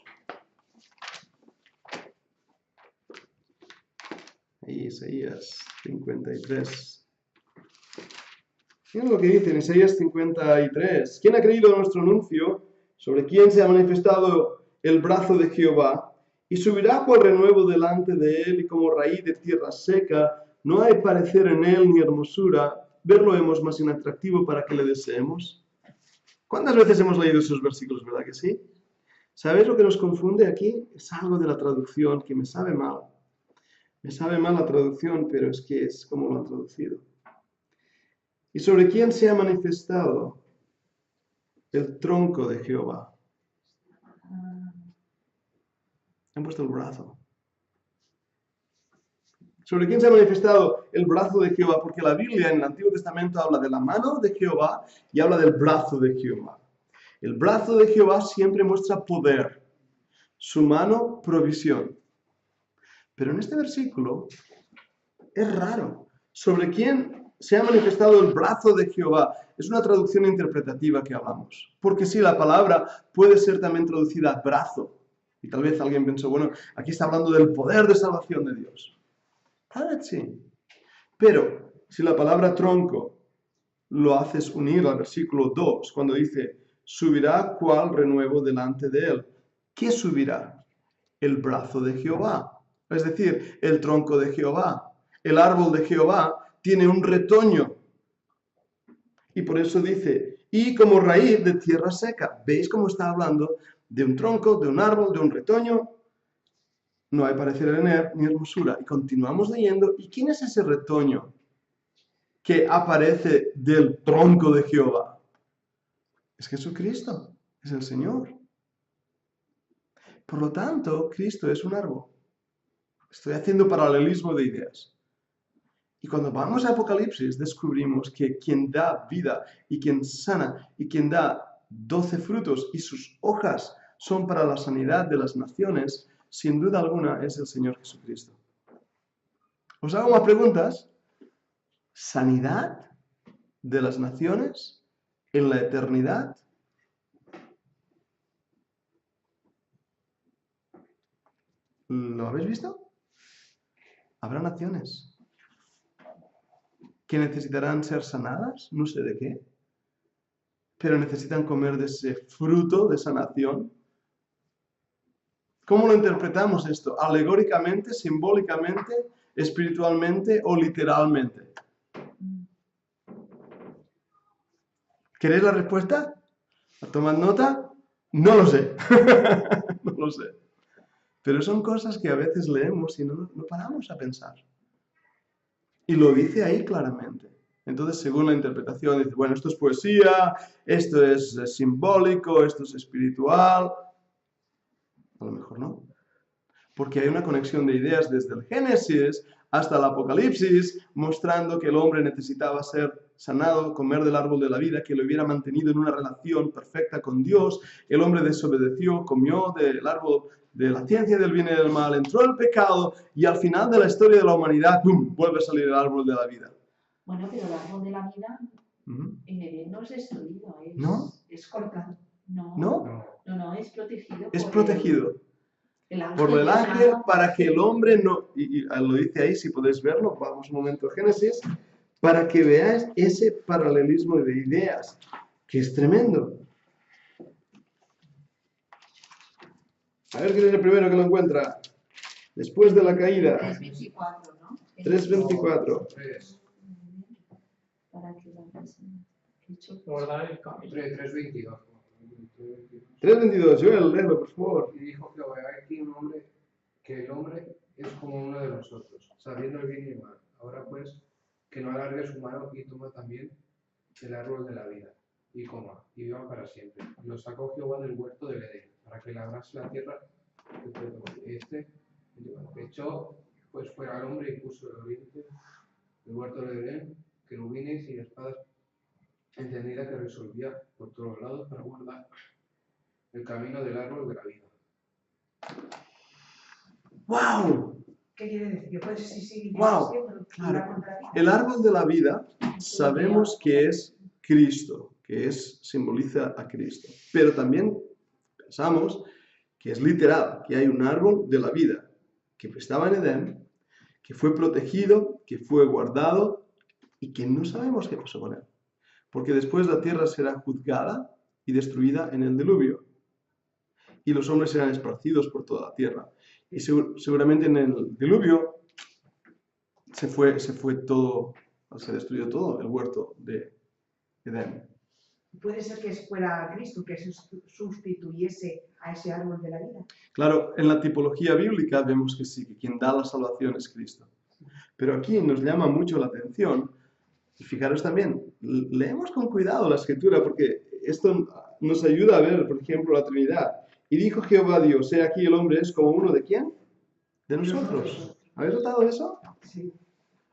Isaías 53. Miren lo que dice en Isaías 53. ¿Quién ha creído nuestro anuncio? ¿Sobre quién se ha manifestado el brazo de Jehová? Y subirá cual renuevo delante de él, y como raíz de tierra seca. No hay parecer en él ni hermosura. Verlo hemos más inatractivo para que le deseemos. ¿Cuántas veces hemos leído esos versículos, verdad que sí? ¿Sabéis lo que nos confunde aquí? Es algo de la traducción que me sabe mal. Me sabe mal la traducción, pero es que es como lo han traducido. ¿Y sobre quién se ha manifestado el tronco de Jehová? Han puesto el brazo. ¿Sobre quién se ha manifestado el brazo de Jehová? Porque la Biblia en el Antiguo Testamento habla de la mano de Jehová y habla del brazo de Jehová. El brazo de Jehová siempre muestra poder, su mano provisión. Pero en este versículo es raro. ¿Sobre quién se ha manifestado el brazo de Jehová? Es una traducción interpretativa que hablamos. Porque sí, la palabra puede ser también traducida brazo. Y tal vez alguien pensó, bueno, aquí está hablando del poder de salvación de Dios. Tal vez sí. Pero si la palabra tronco lo haces unir al versículo 2, cuando dice, subirá cual renuevo delante de él. ¿Qué subirá? El brazo de Jehová. Es decir, el tronco de Jehová. El árbol de Jehová tiene un retoño. Y por eso dice, y como raíz de tierra seca. ¿Veis cómo está hablando de un tronco, de un árbol, de un retoño? No hay parecer en él ni hermosura. Y continuamos leyendo. ¿Y quién es ese retoño que aparece del tronco de Jehová? Es Jesucristo, es el Señor. Por lo tanto, Cristo es un árbol. Estoy haciendo paralelismo de ideas. Y cuando vamos a Apocalipsis, descubrimos que quien da vida y quien sana y quien da 12 frutos y sus hojas son para la sanidad de las naciones, sin duda alguna es el Señor Jesucristo. Os hago más preguntas. ¿Sanidad de las naciones en la eternidad? ¿Lo habéis visto? Habrá naciones que necesitarán ser sanadas, no sé de qué, pero necesitan comer de ese fruto de sanación. ¿Cómo lo interpretamos esto? ¿Alegóricamente, simbólicamente, espiritualmente o literalmente? ¿Queréis la respuesta? ¿Tomad nota? No lo sé. No lo sé. Pero son cosas que a veces leemos y no paramos a pensar. Y lo dice ahí claramente. Entonces, según la interpretación, dice, bueno, esto es poesía, esto es simbólico, esto es espiritual. A lo mejor no. Porque hay una conexión de ideas desde el Génesis hasta el Apocalipsis, mostrando que el hombre necesitaba ser sanado, comer del árbol de la vida, que lo hubiera mantenido en una relación perfecta con Dios. El hombre desobedeció, comió del árbol de la ciencia del bien y del mal, entró el pecado y al final de la historia de la humanidad, ¡pum!, vuelve a salir el árbol de la vida. Bueno, pero el árbol de la vida en Edén no es destruido, ¿No? Es cortado. No, es protegido. Es protegido. Por el ángel para que el hombre no, y lo dice ahí, si podéis verlo, vamos un momento a Génesis, para que veáis ese paralelismo de ideas, que es tremendo. A ver quién es el primero que lo encuentra. Después de la caída. 3:24, ¿no? 3:24. Para que la Guardar el camino. 3:22. 3:22, Joel, léelo, por favor. Y dijo que hay aquí un hombre, que el hombre es como uno de nosotros, sabiendo el bien y el mal. Ahora pues, que no alargue su mano y toma también el árbol de la vida, y coma, y viva para siempre. Y lo sacó Jehová del huerto del Edén, para que labrase la tierra. Que echó pues fuera al hombre y puso el oriente del huerto del Edén, querubines y espadas encendida que resolvía por todos lados para guardar el camino del árbol de la vida. ¡Wow! ¿Qué quiere decir? Pues sí, Wow, claro. El árbol de la vida sabemos que es Cristo, que simboliza a Cristo. Pero también pensamos que es literal, que hay un árbol de la vida que estaba en Edén, que fue protegido, que fue guardado y que no sabemos qué pasó con él. Porque después la tierra será juzgada y destruida en el diluvio. Y los hombres serán esparcidos por toda la tierra. Y seguramente en el diluvio se fue todo, se destruyó todo el huerto de Edén. Puede ser que fuera Cristo que sustituyese a ese árbol de la vida. Claro, en la tipología bíblica vemos que sí, que quien da la salvación es Cristo. Pero aquí nos llama mucho la atención, y fijaros también, leemos con cuidado la Escritura, porque esto nos ayuda a ver, por ejemplo, la Trinidad. Y dijo Jehová Dios, he aquí el hombre es como uno de ¿quién? De nosotros. ¿Habéis notado eso? Sí,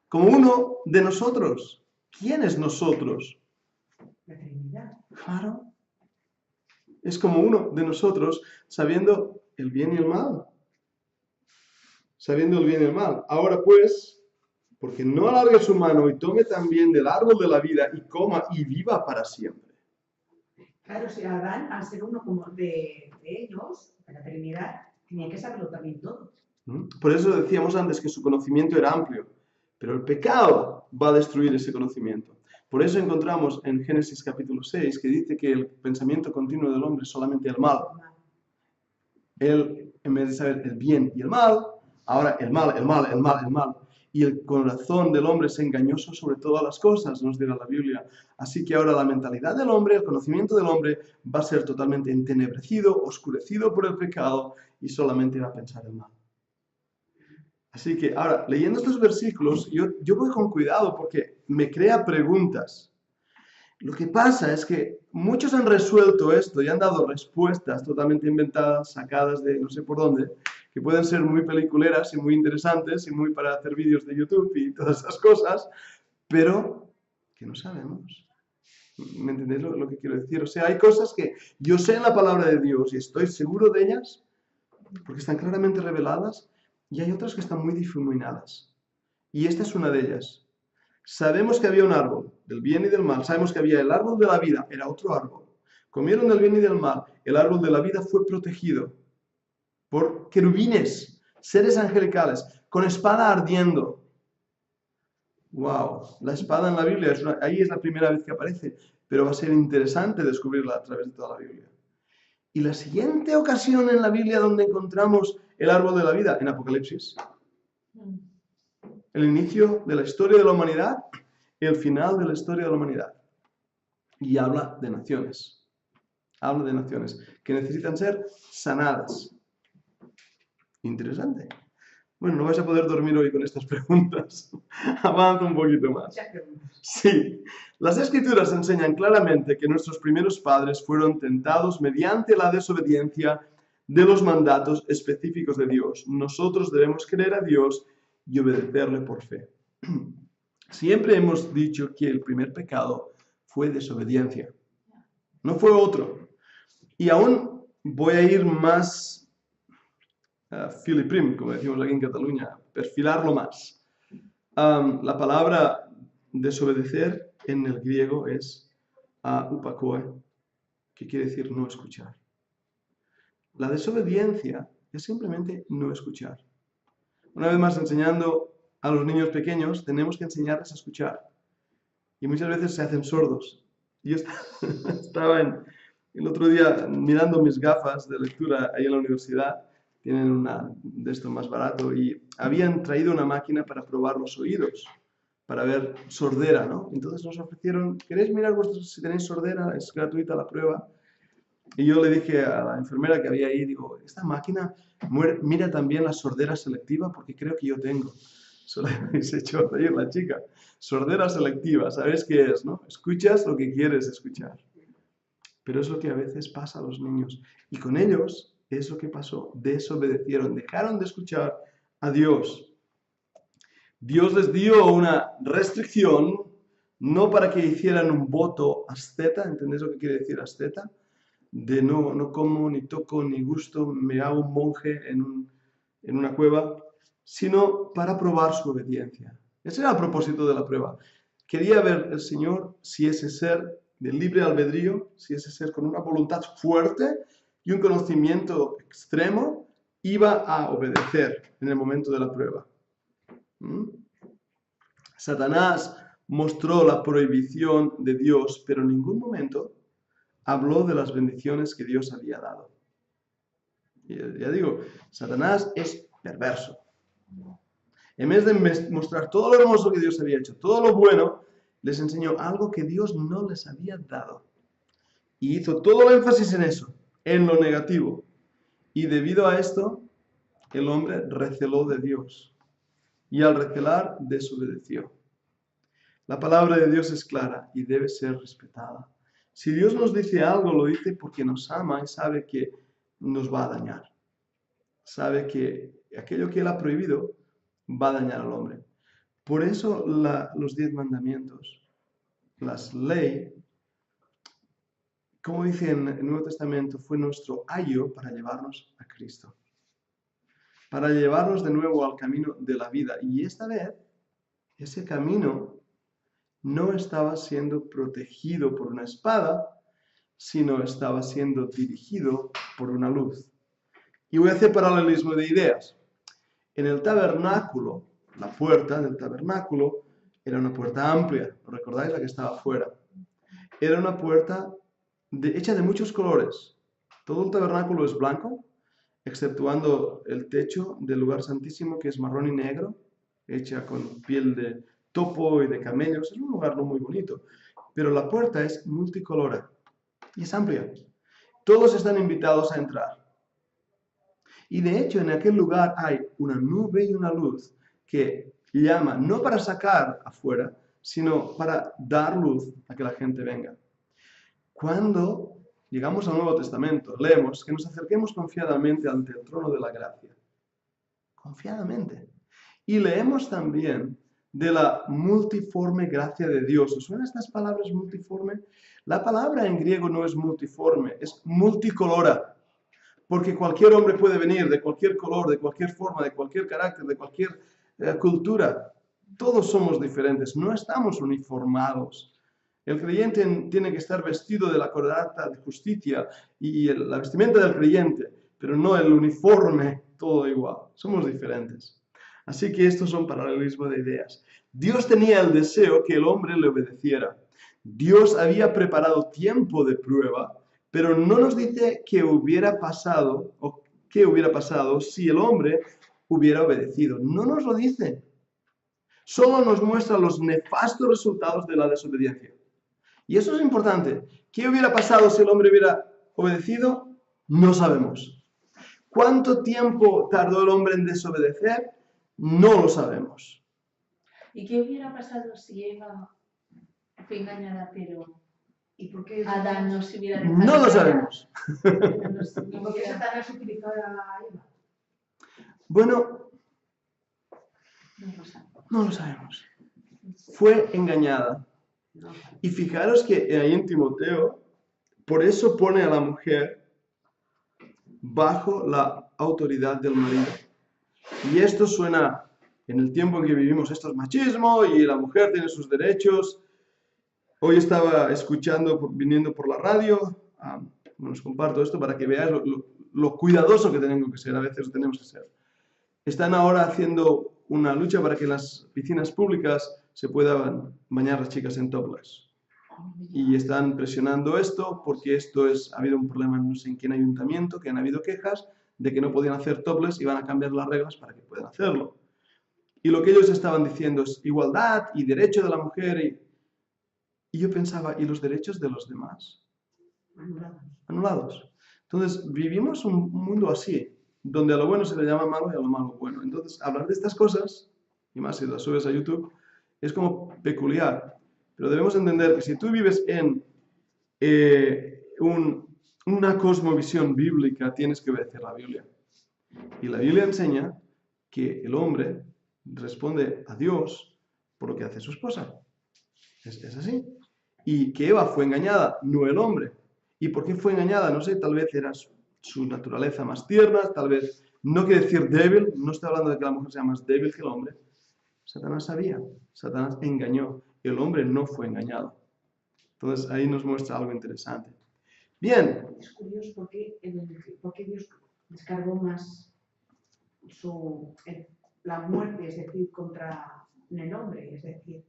Como uno de nosotros. ¿Quién es nosotros? la Trinidad. Claro. Es como uno de nosotros, sabiendo el bien y el mal. Sabiendo el bien y el mal. Ahora pues, porque no alargue su mano y tome también del árbol de la vida y coma y viva para siempre. Claro, si Adán, al ser uno como de ellos, de la Trinidad, tenía que saberlo también todo. Por eso decíamos antes que su conocimiento era amplio, pero el pecado va a destruir ese conocimiento. Por eso encontramos en Génesis capítulo 6 que dice que el pensamiento continuo del hombre es solamente el mal. Él, en vez de saber el bien y el mal, ahora el mal. Y el corazón del hombre es engañoso sobre todas las cosas, nos dirá la Biblia. Así que ahora la mentalidad del hombre, el conocimiento del hombre va a ser totalmente entenebrecido, oscurecido por el pecado y solamente va a pensar el mal. Así que ahora, leyendo estos versículos, yo voy con cuidado porque me crea preguntas. Lo que pasa es que muchos han resuelto esto y han dado respuestas totalmente inventadas, sacadas de no sé por dónde, que pueden ser muy peliculeras y muy interesantes y muy para hacer vídeos de YouTube y todas esas cosas, pero que no sabemos. ¿Me entendéis lo que quiero decir? O sea, hay cosas que yo sé en la palabra de Dios y estoy seguro de ellas porque están claramente reveladas, y hay otras que están muy difuminadas. Y esta es una de ellas. Sabemos que había un árbol del bien y del mal. Sabemos que había el árbol de la vida. Era otro árbol. Comieron del bien y del mal. El árbol de la vida fue protegido por querubines, seres angelicales, con espada ardiendo. ¡Wow! La espada en la Biblia, ahí es la primera vez que aparece, pero va a ser interesante descubrirla a través de toda la Biblia. Y la siguiente ocasión en la Biblia donde encontramos el árbol de la vida, en Apocalipsis. El inicio de la historia de la humanidad y el final de la historia de la humanidad. Y habla de naciones. Habla de naciones que necesitan ser sanadas. Interesante. Bueno, no vais a poder dormir hoy con estas preguntas. Avanza un poquito más. Sí. Las Escrituras enseñan claramente que nuestros primeros padres fueron tentados mediante la desobediencia de los mandatos específicos de Dios. Nosotros debemos creer a Dios y obedecerle por fe. Siempre hemos dicho que el primer pecado fue desobediencia. No fue otro. Y aún voy a ir más filiprim, como decimos aquí en Cataluña, perfilarlo más. La palabra desobedecer en el griego es upakoe, que quiere decir no escuchar. La desobediencia es simplemente no escuchar. Una vez más, enseñando a los niños pequeños, tenemos que enseñarles a escuchar. Y muchas veces se hacen sordos. Yo estaba el otro día mirando mis gafas de lectura ahí en la universidad. Tienen una de esto más barato y habían traído una máquina para probar los oídos, para ver sordera, ¿no? Entonces nos ofrecieron, ¿queréis mirar vosotros si tenéis sordera? Es gratuita la prueba. Y yo le dije a la enfermera que había ahí, digo, esta máquina mira también la sordera selectiva porque creo que yo tengo. Solo habéis hecho reír la chica. Sordera selectiva, ¿sabes qué es, no? Escuchas lo que quieres escuchar. Pero es lo que a veces pasa a los niños. Y con ellos es lo que pasó. Desobedecieron, dejaron de escuchar a Dios. Dios les dio una restricción, no para que hicieran un voto asceta, ¿entendéis lo que quiere decir asceta? De no como, ni toco, ni gusto, me hago un monje en una cueva, sino para probar su obediencia. Ese era el propósito de la prueba. Quería ver el Señor si ese ser de libre albedrío, si ese ser con una voluntad fuerte y un conocimiento extremo, iba a obedecer en el momento de la prueba. Satanás mostró la prohibición de Dios, pero en ningún momento habló de las bendiciones que Dios había dado. Y ya digo, Satanás es perverso. En vez de mostrar todo lo hermoso que Dios había hecho, todo lo bueno, les enseñó algo que Dios no les había dado. Y hizo todo el énfasis en eso, en lo negativo. Y debido a esto, el hombre receló de Dios. Y al recelar, desobedeció. La palabra de Dios es clara y debe ser respetada. Si Dios nos dice algo, lo dice porque nos ama y sabe que nos va a dañar. Sabe que aquello que Él ha prohibido va a dañar al hombre. Por eso los 10 mandamientos, las leyes, como dice en el Nuevo Testamento, fue nuestro ayo para llevarnos a Cristo. Para llevarnos de nuevo al camino de la vida. Y esta vez, ese camino no estaba siendo protegido por una espada, sino estaba siendo dirigido por una luz. Y voy a hacer paralelismo de ideas. En el tabernáculo, la puerta del tabernáculo era una puerta amplia, ¿lo recordáis? La que estaba afuera. Era una puerta hecha de muchos colores. Todo el tabernáculo es blanco, exceptuando el techo del lugar santísimo, que es marrón y negro, hecha con piel de topo y de camellos. Es un lugar no muy bonito, pero la puerta es multicolora y es amplia. Todos están invitados a entrar. Y de hecho, en aquel lugar hay una nube y una luz que llama no para sacar afuera, sino para dar luz a que la gente venga. Cuando llegamos al Nuevo Testamento, leemos que nos acerquemos confiadamente ante el trono de la gracia. Confiadamente. Y leemos también de la multiforme gracia de Dios. ¿Os suenan estas palabras multiforme? La palabra en griego no es multiforme, es multicolora. Porque cualquier hombre puede venir de cualquier color, de cualquier forma, de cualquier carácter, de cualquier cultura. Todos somos diferentes, no estamos uniformados. El creyente tiene que estar vestido de la corbata de justicia y la vestimenta del creyente, pero no el uniforme, todo igual. Somos diferentes. Así que estos son paralelismos de ideas. Dios tenía el deseo que el hombre le obedeciera. Dios había preparado tiempo de prueba, pero no nos dice qué hubiera pasado o qué hubiera pasado si el hombre hubiera obedecido. No nos lo dice. Solo nos muestra los nefastos resultados de la desobediencia. Y eso es importante. ¿Qué hubiera pasado si el hombre hubiera obedecido? No sabemos. ¿Cuánto tiempo tardó el hombre en desobedecer? No lo sabemos. ¿Y qué hubiera pasado si Eva fue engañada, pero ¿Y por qué Adán no se hubiera dejado? No lo sabemos. ¿Y por qué Satanás utilizó a Eva? Bueno, no lo sabemos. Fue engañada. No. Y fijaros que ahí en Timoteo, por eso pone a la mujer bajo la autoridad del marido. Y esto suena, en el tiempo en que vivimos, esto es machismo y la mujer tiene sus derechos. Hoy estaba escuchando, viniendo por la radio, os comparto esto para que veáis lo cuidadoso que tenemos que ser, a veces tenemos que ser. Están ahora haciendo una lucha para que en las piscinas públicas se puedan bañar las chicas en topless. Y están presionando esto porque ha habido un problema no sé en qué ayuntamiento, que han habido quejas de que no podían hacer topless y van a cambiar las reglas para que puedan hacerlo. Y lo que ellos estaban diciendo es igualdad y derecho de la mujer. Y yo pensaba, ¿y los derechos de los demás? Anulados. Entonces, vivimos un mundo así, donde a lo bueno se le llama malo y a lo malo bueno. Entonces, hablar de estas cosas, y más si las subes a YouTube, es como peculiar. Pero debemos entender que si tú vives en una cosmovisión bíblica, tienes que obedecer la Biblia. Y la Biblia enseña que el hombre responde a Dios por lo que hace su esposa. Es así. Y que Eva fue engañada, no el hombre. ¿Y por qué fue engañada? No sé, tal vez era su naturaleza más tierna, tal vez, no quiere decir débil, no estoy hablando de que la mujer sea más débil que el hombre. Satanás sabía, Satanás engañó, el hombre no fue engañado. Entonces ahí nos muestra algo interesante. Bien. Es curioso porque Dios descargó más la muerte, es decir, contra el hombre, es decir,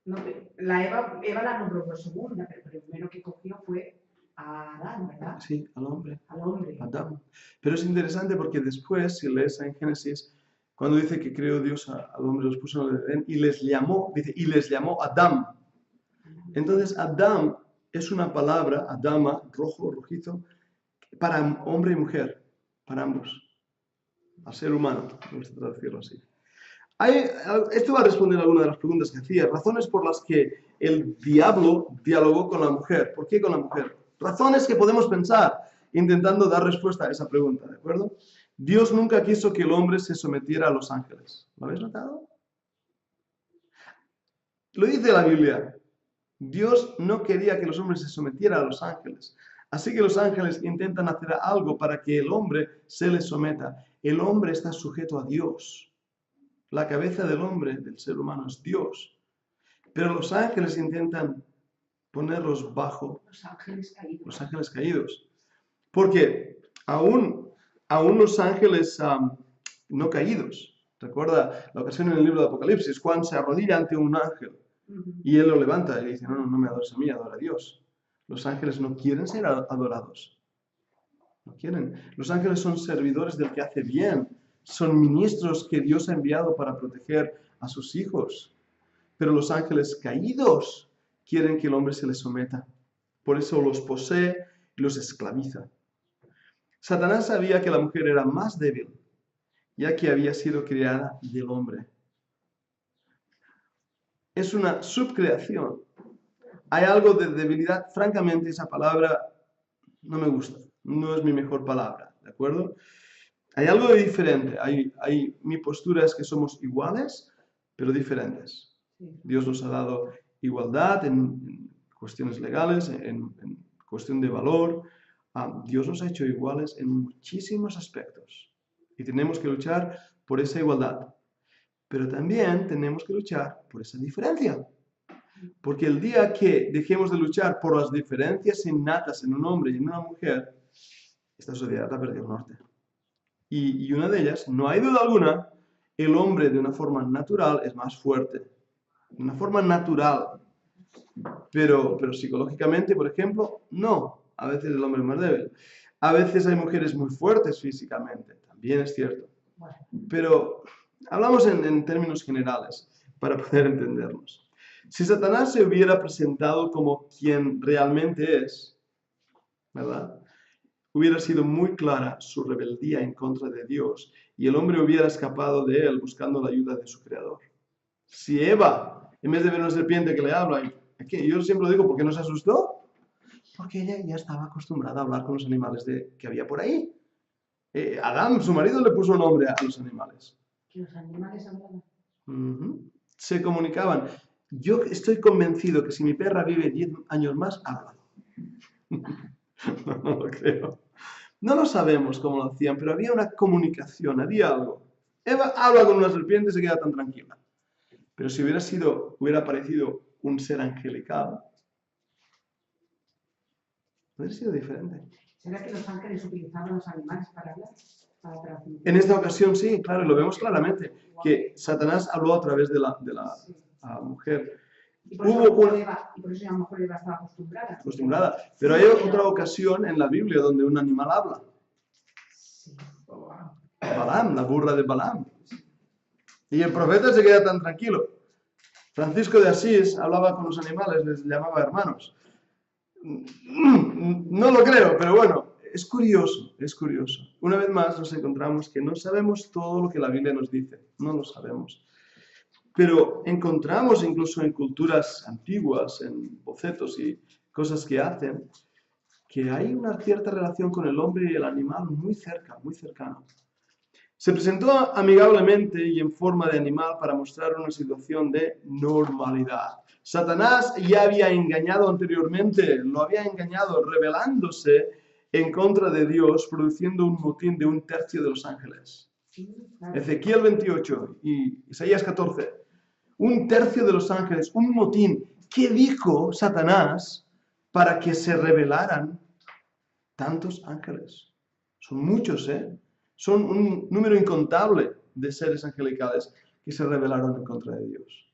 no, Eva la nombró por segunda, pero el primero que cogió fue a Adán, ¿verdad? Sí, al hombre. Al hombre. Adán. Pero es interesante porque después, si lees en Génesis, cuando dice que creó Dios al hombre, los puso en el Edén y les llamó, dice, y les llamó Adán. Entonces Adán es una palabra, Adama, rojo, rojizo, para hombre y mujer, para ambos. Al ser humano, vamos a traducirlo así. Esto va a responder a alguna de las preguntas que hacía. Razones por las que el diablo dialogó con la mujer. ¿Por qué con la mujer? Razones que podemos pensar intentando dar respuesta a esa pregunta, ¿de acuerdo? Dios nunca quiso que el hombre se sometiera a los ángeles. ¿Lo habéis notado? Lo dice la Biblia. Dios no quería que los hombres se sometieran a los ángeles. Así que los ángeles intentan hacer algo para que el hombre se les someta. El hombre está sujeto a Dios. La cabeza del hombre, del ser humano, es Dios. Pero los ángeles intentan ponerlos bajo Los ángeles caídos. los ángeles caídos. Porque aún los ángeles no caídos. Recuerda la ocasión en el libro de Apocalipsis, Juan se arrodilla ante un ángel y él lo levanta y le dice, no me adores a mí, adora a Dios. Los ángeles no quieren ser adorados. No quieren. Los ángeles son servidores del que hace bien. Son ministros que Dios ha enviado para proteger a sus hijos. Pero los ángeles caídos quieren que el hombre se les someta. Por eso los posee y los esclaviza. Satanás sabía que la mujer era más débil, ya que había sido creada del hombre. Es una subcreación. Hay algo de debilidad. Francamente, esa palabra no me gusta. No es mi mejor palabra, ¿de acuerdo? Hay algo de diferente. Mi postura es que somos iguales, pero diferentes. Dios nos ha dado igualdad en cuestiones legales, en cuestión de valor. Dios nos ha hecho iguales en muchísimos aspectos. Y tenemos que luchar por esa igualdad. Pero también tenemos que luchar por esa diferencia. Porque el día que dejemos de luchar por las diferencias innatas en un hombre y en una mujer, esta sociedad ha perdido el norte. Y una de ellas, no hay duda alguna, el hombre de una forma natural es más fuerte. De una forma natural. Pero psicológicamente, por ejemplo, no. A veces el hombre es más débil. A veces hay mujeres muy fuertes físicamente. También es cierto. Pero hablamos en términos generales para poder entendernos. Si Satanás se hubiera presentado como quien realmente es, ¿verdad? Hubiera sido muy clara su rebeldía en contra de Dios y el hombre hubiera escapado de él buscando la ayuda de su creador. Si Eva, en vez de ver una serpiente que le habla, yo siempre lo digo, ¿por qué no se asustó? Porque ella ya estaba acostumbrada a hablar con los animales que había por ahí. Adán, su marido, le puso nombre a los animales. Que los animales hablaban. Se comunicaban. Yo estoy convencido que si mi perra vive 10 años más, habla. No lo creo. No lo sabemos cómo lo hacían, pero había una comunicación, había algo. Eva habla con una serpiente y se queda tan tranquila. Pero si hubiera aparecido un ser angelical, hubiera sido diferente. ¿Será que los ángeles utilizaban los animales para hablar? Para transmitir. En esta ocasión sí, claro, lo vemos claramente, que Satanás habló a través de la mujer. Y por eso a lo mejor Eva estaba acostumbrada. Pero hay otra ocasión en la Biblia donde un animal habla. Sí. Balaam, la burra de Balaam. Y el profeta se queda tan tranquilo. Francisco de Asís hablaba con los animales, les llamaba hermanos. No lo creo, pero bueno, es curioso, es curioso. Una vez más nos encontramos que no sabemos todo lo que la Biblia nos dice, no lo sabemos. Pero encontramos incluso en culturas antiguas, en bocetos y cosas que hacen, que hay una cierta relación con el hombre y el animal muy cerca, muy cercano. Se presentó amigablemente y en forma de animal para mostrar una situación de normalidad. Satanás ya había engañado anteriormente, lo había engañado rebelándose en contra de Dios, produciendo un motín de 1/3 de los ángeles. Ezequiel 28 y Isaías 14. 1/3 de los ángeles, un motín. ¿Qué dijo Satanás para que se rebelaran tantos ángeles? Son muchos, ¿eh? Son un número incontable de seres angelicales que se rebelaron en contra de Dios.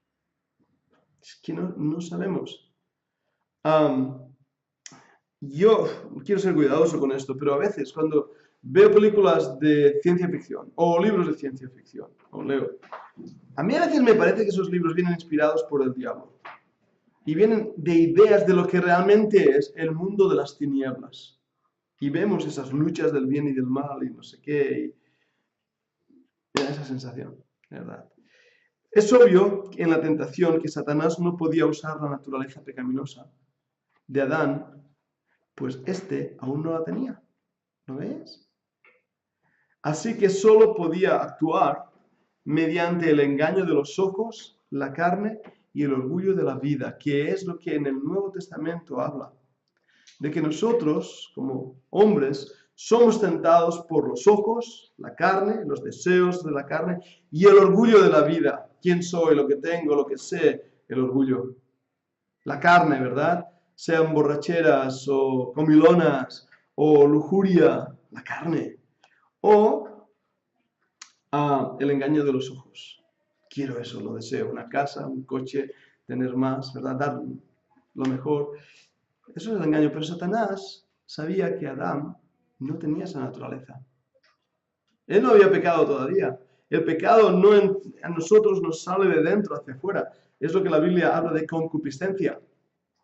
Es que no sabemos. Yo quiero ser cuidadoso con esto, pero a veces cuando veo películas de ciencia ficción o libros de ciencia ficción, o leo, a mí a veces me parece que esos libros vienen inspirados por el diablo. y vienen de ideas de lo que realmente es el mundo de las tinieblas. Y vemos esas luchas del bien y del mal y no sé qué. Y esa sensación, ¿verdad? Es obvio que en la tentación que Satanás no podía usar la naturaleza pecaminosa de Adán, pues este aún no la tenía. ¿Lo ves? Así que solo podía actuar mediante el engaño de los ojos, la carne y el orgullo de la vida, que es lo que en el Nuevo Testamento habla. De que nosotros, como hombres, somos tentados por los ojos, la carne, los deseos de la carne y el orgullo de la vida. ¿Quién soy? Lo que tengo, lo que sé, el orgullo. La carne, ¿verdad? Sean borracheras o comilonas o lujuria, la carne. O el engaño de los ojos. Quiero eso, lo deseo, una casa, un coche, tener más, ¿verdad? Dar lo mejor. Eso es el engaño, pero Satanás sabía que Adán no tenía esa naturaleza. Él no había pecado todavía. El pecado a nosotros nos sale de dentro hacia afuera. Es lo que la Biblia habla de concupiscencia,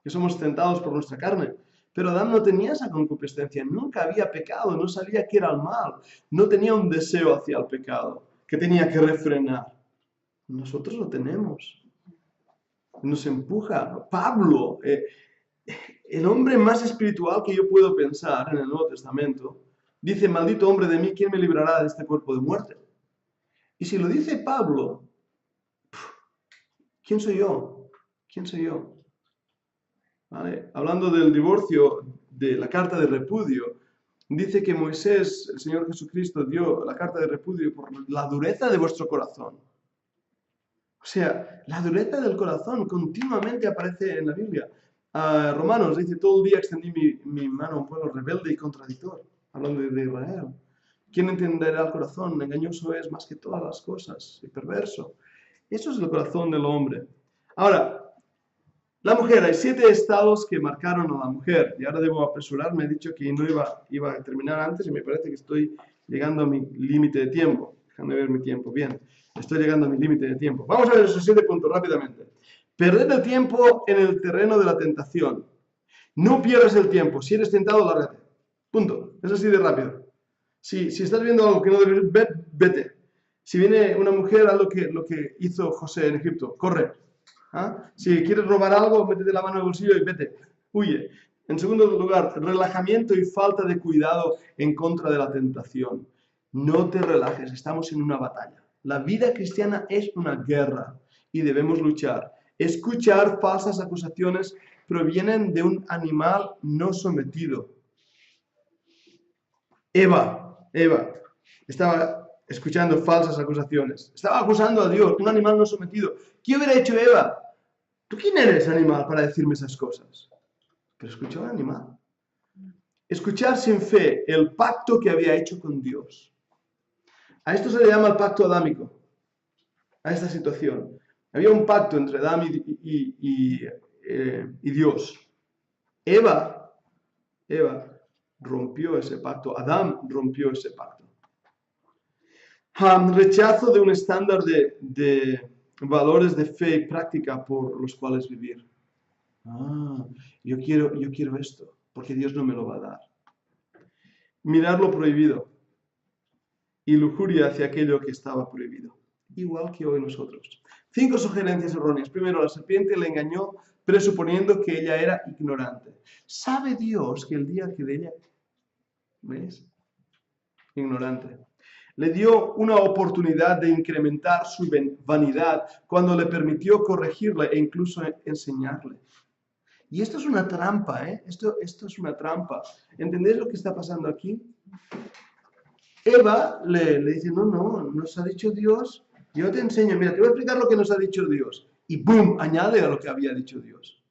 que somos tentados por nuestra carne. Pero Adán no tenía esa concupiscencia, nunca había pecado, no sabía que era el mal, no tenía un deseo hacia el pecado, que tenía que refrenar. Nosotros lo tenemos. Nos empuja. Pablo, el hombre más espiritual que yo puedo pensar en el Nuevo Testamento, dice, maldito hombre de mí, ¿quién me librará de este cuerpo de muerte? Y si lo dice Pablo, ¿quién soy yo? ¿Quién soy yo? ¿Vale? Hablando del divorcio, de la carta de repudio, dice que Moisés, el Señor Jesucristo, dio la carta de repudio por la dureza de vuestro corazón. O sea, la dureza del corazón continuamente aparece en la Biblia. Romanos dice, todo el día extendí mi mano a un pueblo rebelde y contradictor, hablando de Israel. ¿Quién entenderá el corazón? Engañoso es más que todas las cosas y perverso. Eso es el corazón del hombre. Ahora, la mujer, hay 7 estados que marcaron a la mujer. Y ahora debo apresurarme, he dicho que no iba a terminar antes y me parece que estoy llegando a mi límite de tiempo. Déjame ver mi tiempo, bien. Estoy llegando a mi límite de tiempo. Vamos a ver esos 7 puntos rápidamente. Perder el tiempo en el terreno de la tentación. No pierdas el tiempo. Si eres tentado, lárgate. Punto. Es así de rápido. Si estás viendo algo que no debes ver, vete. Si viene una mujer, haz lo que hizo José en Egipto. Corre. ¿Ah? Si quieres robar algo, métete la mano en el bolsillo y vete. Huye. En segundo lugar, relajamiento y falta de cuidado en contra de la tentación. No te relajes. Estamos en una batalla. La vida cristiana es una guerra y debemos luchar. Escuchar falsas acusaciones provienen de un animal no sometido. Eva estaba escuchando falsas acusaciones. Estaba acusando a Dios, un animal no sometido. ¿Qué hubiera hecho Eva? ¿Tú quién eres, animal, para decirme esas cosas? Pero escuchó a un animal. Escuchar sin fe el pacto que había hecho con Dios. A esto se le llama el pacto adámico, a esta situación. Había un pacto entre Adán y Dios. Eva rompió ese pacto, Adán rompió ese pacto. Rechazo de un estándar de valores de fe y práctica por los cuales vivir. Yo quiero esto, porque Dios no me lo va a dar. Mirar lo prohibido y lujuria hacia aquello que estaba prohibido, igual que hoy nosotros. 5 sugerencias erróneas. Primero, la serpiente le engañó presuponiendo que ella era ignorante. ¿Sabe Dios que el día que de ella... ¿Ves? Ignorante. Le dio una oportunidad de incrementar su vanidad cuando le permitió corregirle e incluso enseñarle. Y esto es una trampa, ¿eh? Esto es una trampa. ¿Entendéis lo que está pasando aquí? Eva le dice, no, nos ha dicho Dios, yo te enseño, mira, te voy a explicar lo que nos ha dicho Dios. Y ¡boom!, añade a lo que había dicho Dios.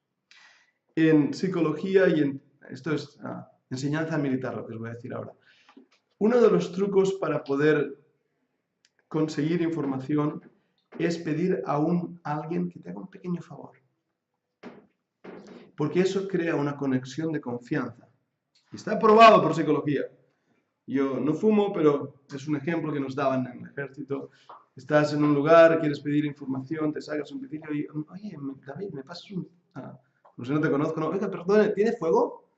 En psicología esto es enseñanza militar, lo que os voy a decir ahora. Uno de los trucos para poder conseguir información es pedir a alguien que te haga un pequeño favor. Porque eso crea una conexión de confianza. Y está probado por psicología. Yo no fumo, pero es un ejemplo que nos daban en el ejército. Estás en un lugar, quieres pedir información, te sacas un pitillo y, oye, David, ¿me pasas Como si no te conozco, no. Oiga, perdone, ¿tiene fuego?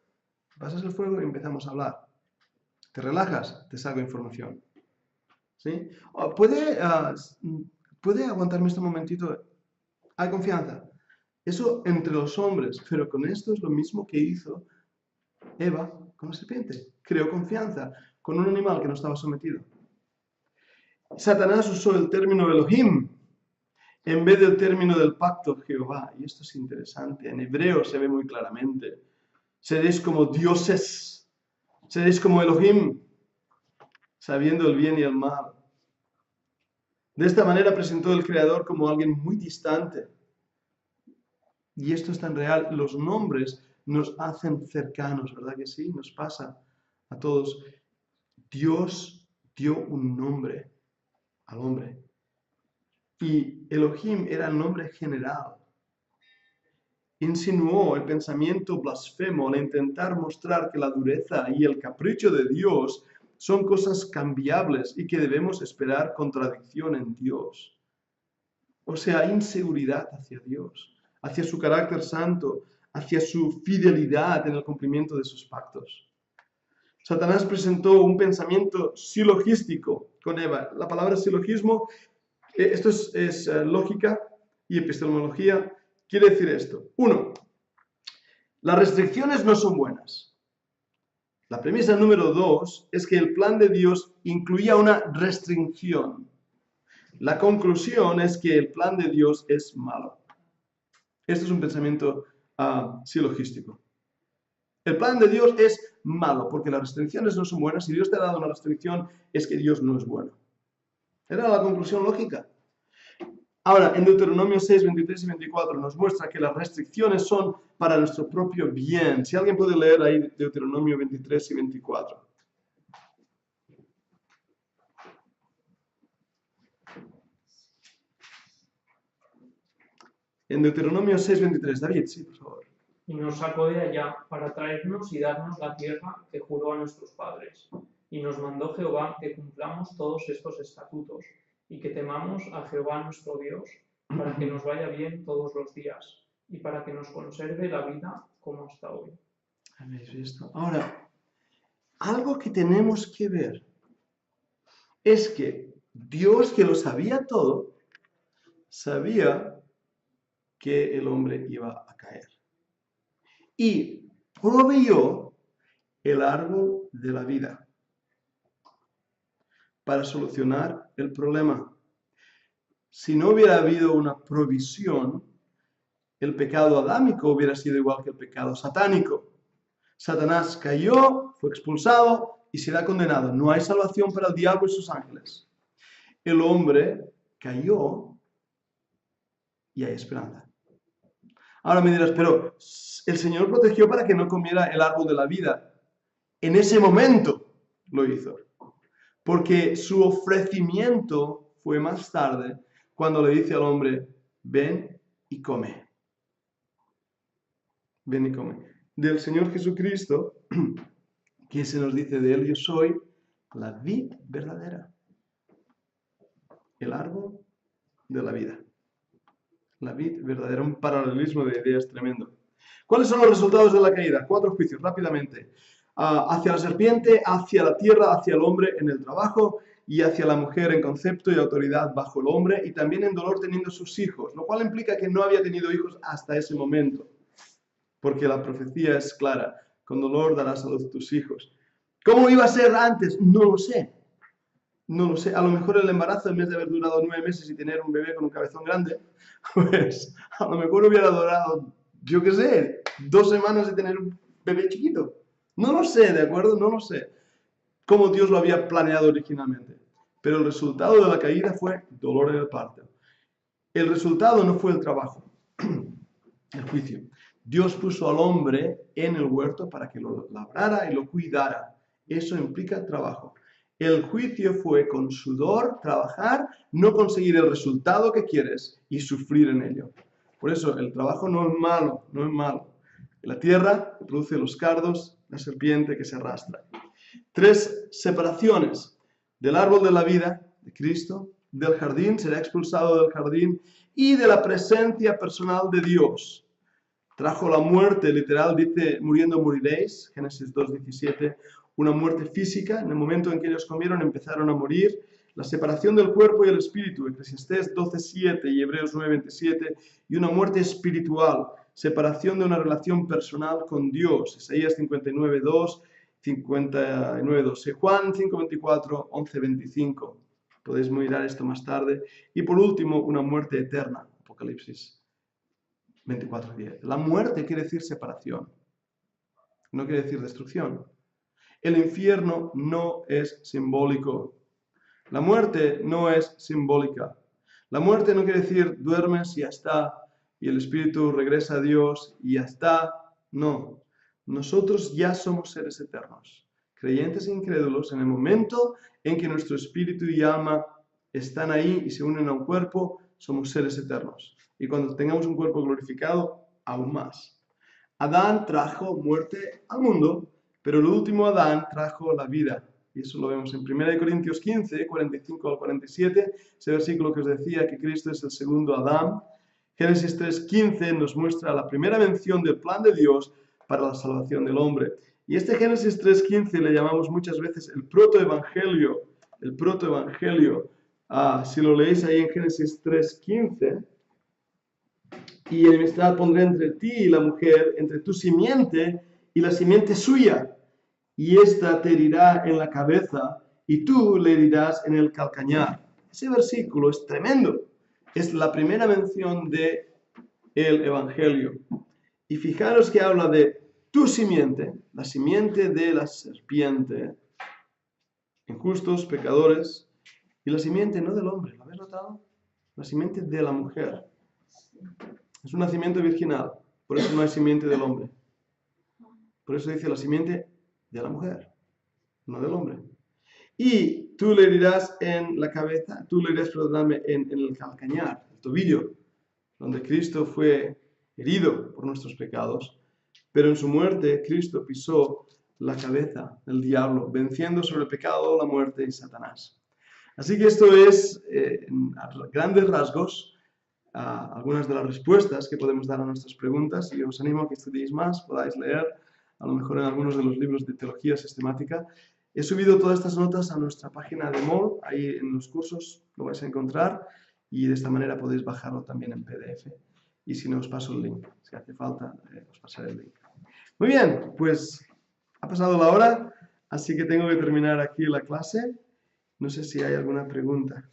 Pasas el fuego y empezamos a hablar. Te relajas, te saco información. ¿Sí? ¿Puede aguantarme este momentito? Hay confianza. Eso entre los hombres, pero con esto es lo mismo que hizo Eva con la serpiente. Creó confianza con un animal que no estaba sometido. Satanás usó el término Elohim en vez del término del pacto Jehová. Y esto es interesante. En hebreo se ve muy claramente. Seréis como dioses. Seréis como Elohim, sabiendo el bien y el mal. De esta manera presentó el Creador como alguien muy distante. Y esto es tan real. Los nombres nos hacen cercanos, ¿verdad que sí? Nos pasa a todos. Dios dio un nombre al hombre. Y Elohim era el nombre general. Insinuó el pensamiento blasfemo al intentar mostrar que la dureza y el capricho de Dios son cosas cambiables y que debemos esperar contradicción en Dios. O sea, inseguridad hacia Dios, hacia su carácter santo, hacia su fidelidad en el cumplimiento de sus pactos. Satanás presentó un pensamiento silogístico con Eva. La palabra silogismo, esto es lógica y epistemología, quiere decir esto. 1. Las restricciones no son buenas. La premisa número 2 es que el plan de Dios incluía una restricción. La conclusión es que el plan de Dios es malo. Esto es un pensamiento silogístico. El plan de Dios es malo porque las restricciones no son buenas. Si Dios te ha dado una restricción, es que Dios no es bueno. Era la conclusión lógica. Ahora, en Deuteronomio 6, 23 y 24 nos muestra que las restricciones son para nuestro propio bien. Si alguien puede leer ahí Deuteronomio 23 y 24. En Deuteronomio 6, 23. David, sí, por favor. Y nos sacó de allá para traernos y darnos la tierra que juró a nuestros padres. Y nos mandó Jehová que cumplamos todos estos estatutos y que temamos a Jehová nuestro Dios, para que nos vaya bien todos los días y para que nos conserve la vida como hasta hoy. ¿Habéis visto? Ahora, algo que tenemos que ver es que Dios, que lo sabía todo, sabía que el hombre iba a caer. Y proveyó el árbol de la vida para solucionar el problema. Si no hubiera habido una provisión, el pecado adámico hubiera sido igual que el pecado satánico. Satanás cayó, fue expulsado y será condenado. No hay salvación para el diablo y sus ángeles. El hombre cayó y hay esperanza. Ahora me dirás, pero el Señor protegió para que no comiera el árbol de la vida. En ese momento lo hizo. Porque su ofrecimiento fue más tarde, cuando le dice al hombre, ven y come. Ven y come. Del Señor Jesucristo, que se nos dice de él, yo soy la vid verdadera. El árbol de la vida. La vid verdadera, un paralelismo de ideas tremendo. ¿Cuáles son los resultados de la caída? 4 juicios, rápidamente. Hacia la serpiente, hacia la tierra, hacia el hombre en el trabajo y hacia la mujer en concepto y autoridad bajo el hombre y también en dolor teniendo sus hijos, lo cual implica que no había tenido hijos hasta ese momento, porque la profecía es clara, con dolor darás a luz tus hijos. ¿Cómo iba a ser antes? No lo sé. No lo sé. A lo mejor el embarazo, en vez de haber durado 9 meses y tener un bebé con un cabezón grande, pues a lo mejor hubiera durado, yo qué sé, 2 semanas de tener un bebé chiquito. No lo sé, ¿de acuerdo? No lo sé. Cómo Dios lo había planeado originalmente. Pero el resultado de la caída fue dolor en el parto. El resultado no fue el trabajo, el juicio. Dios puso al hombre en el huerto para que lo labrara y lo cuidara. Eso implica trabajo. El juicio fue con sudor, trabajar, no conseguir el resultado que quieres y sufrir en ello. Por eso el trabajo no es malo, no es malo. La tierra produce los cardos, la serpiente que se arrastra. 3 separaciones. Del árbol de la vida de Cristo, del jardín, será expulsado del jardín y de la presencia personal de Dios. Trajo la muerte, literal, dice, muriendo moriréis, Génesis 2:17, una muerte física. En el momento en que ellos comieron empezaron a morir. La separación del cuerpo y el espíritu, Eclesiastés 12:7 y Hebreos 9:27, y una muerte espiritual, separación de una relación personal con Dios, Isaías 59:2, 59:2, Juan 5:24, 11:25. Podéis mirar esto más tarde. Y por último, una muerte eterna, Apocalipsis 24:10. La muerte quiere decir separación, no quiere decir destrucción. El infierno no es simbólico. La muerte no es simbólica. La muerte no quiere decir duermes y ya está, y el espíritu regresa a Dios y ya está. No. Nosotros ya somos seres eternos, creyentes e incrédulos. En el momento en que nuestro espíritu y alma están ahí y se unen a un cuerpo, somos seres eternos. Y cuando tengamos un cuerpo glorificado, aún más. Adán trajo muerte al mundo, pero el último Adán trajo la vida. Y eso lo vemos en 1 Corintios 15, 45 al 47, ese versículo que os decía que Cristo es el segundo Adán. Génesis 3:15 nos muestra la primera mención del plan de Dios para la salvación del hombre. Y este Génesis 3:15 le llamamos muchas veces el protoevangelio. El protoevangelio. Si lo leéis ahí en Génesis 3:15, y enemistad pondré entre ti y la mujer, entre tu simiente y la simiente suya, y ésta te herirá en la cabeza, y tú le herirás en el calcañar. Ese versículo es tremendo. Es la primera mención del Evangelio. Y fijaros que habla de tu simiente, la simiente de la serpiente, injustos, pecadores, y la simiente no del hombre, ¿lo habéis notado? La simiente de la mujer. Es un nacimiento virginal, por eso no hay simiente del hombre. Por eso dice la simiente de la mujer, no del hombre. Y tú le herirás en la cabeza, tú le herirás, perdóname, en el calcañar, el tobillo, donde Cristo fue herido por nuestros pecados, pero en su muerte Cristo pisó la cabeza del diablo, venciendo sobre el pecado, la muerte y Satanás. Así que esto es, a grandes rasgos, algunas de las respuestas que podemos dar a nuestras preguntas, y os animo a que estudiéis más, podáis leer, a lo mejor en algunos de los libros de teología sistemática. He subido todas estas notas a nuestra página de MOL, ahí en los cursos lo vais a encontrar, y de esta manera podéis bajarlo también en PDF. Y si no, os paso el link, si hace falta, os pasaré el link. Muy bien, pues ha pasado la hora, así que tengo que terminar aquí la clase. No sé si hay alguna pregunta.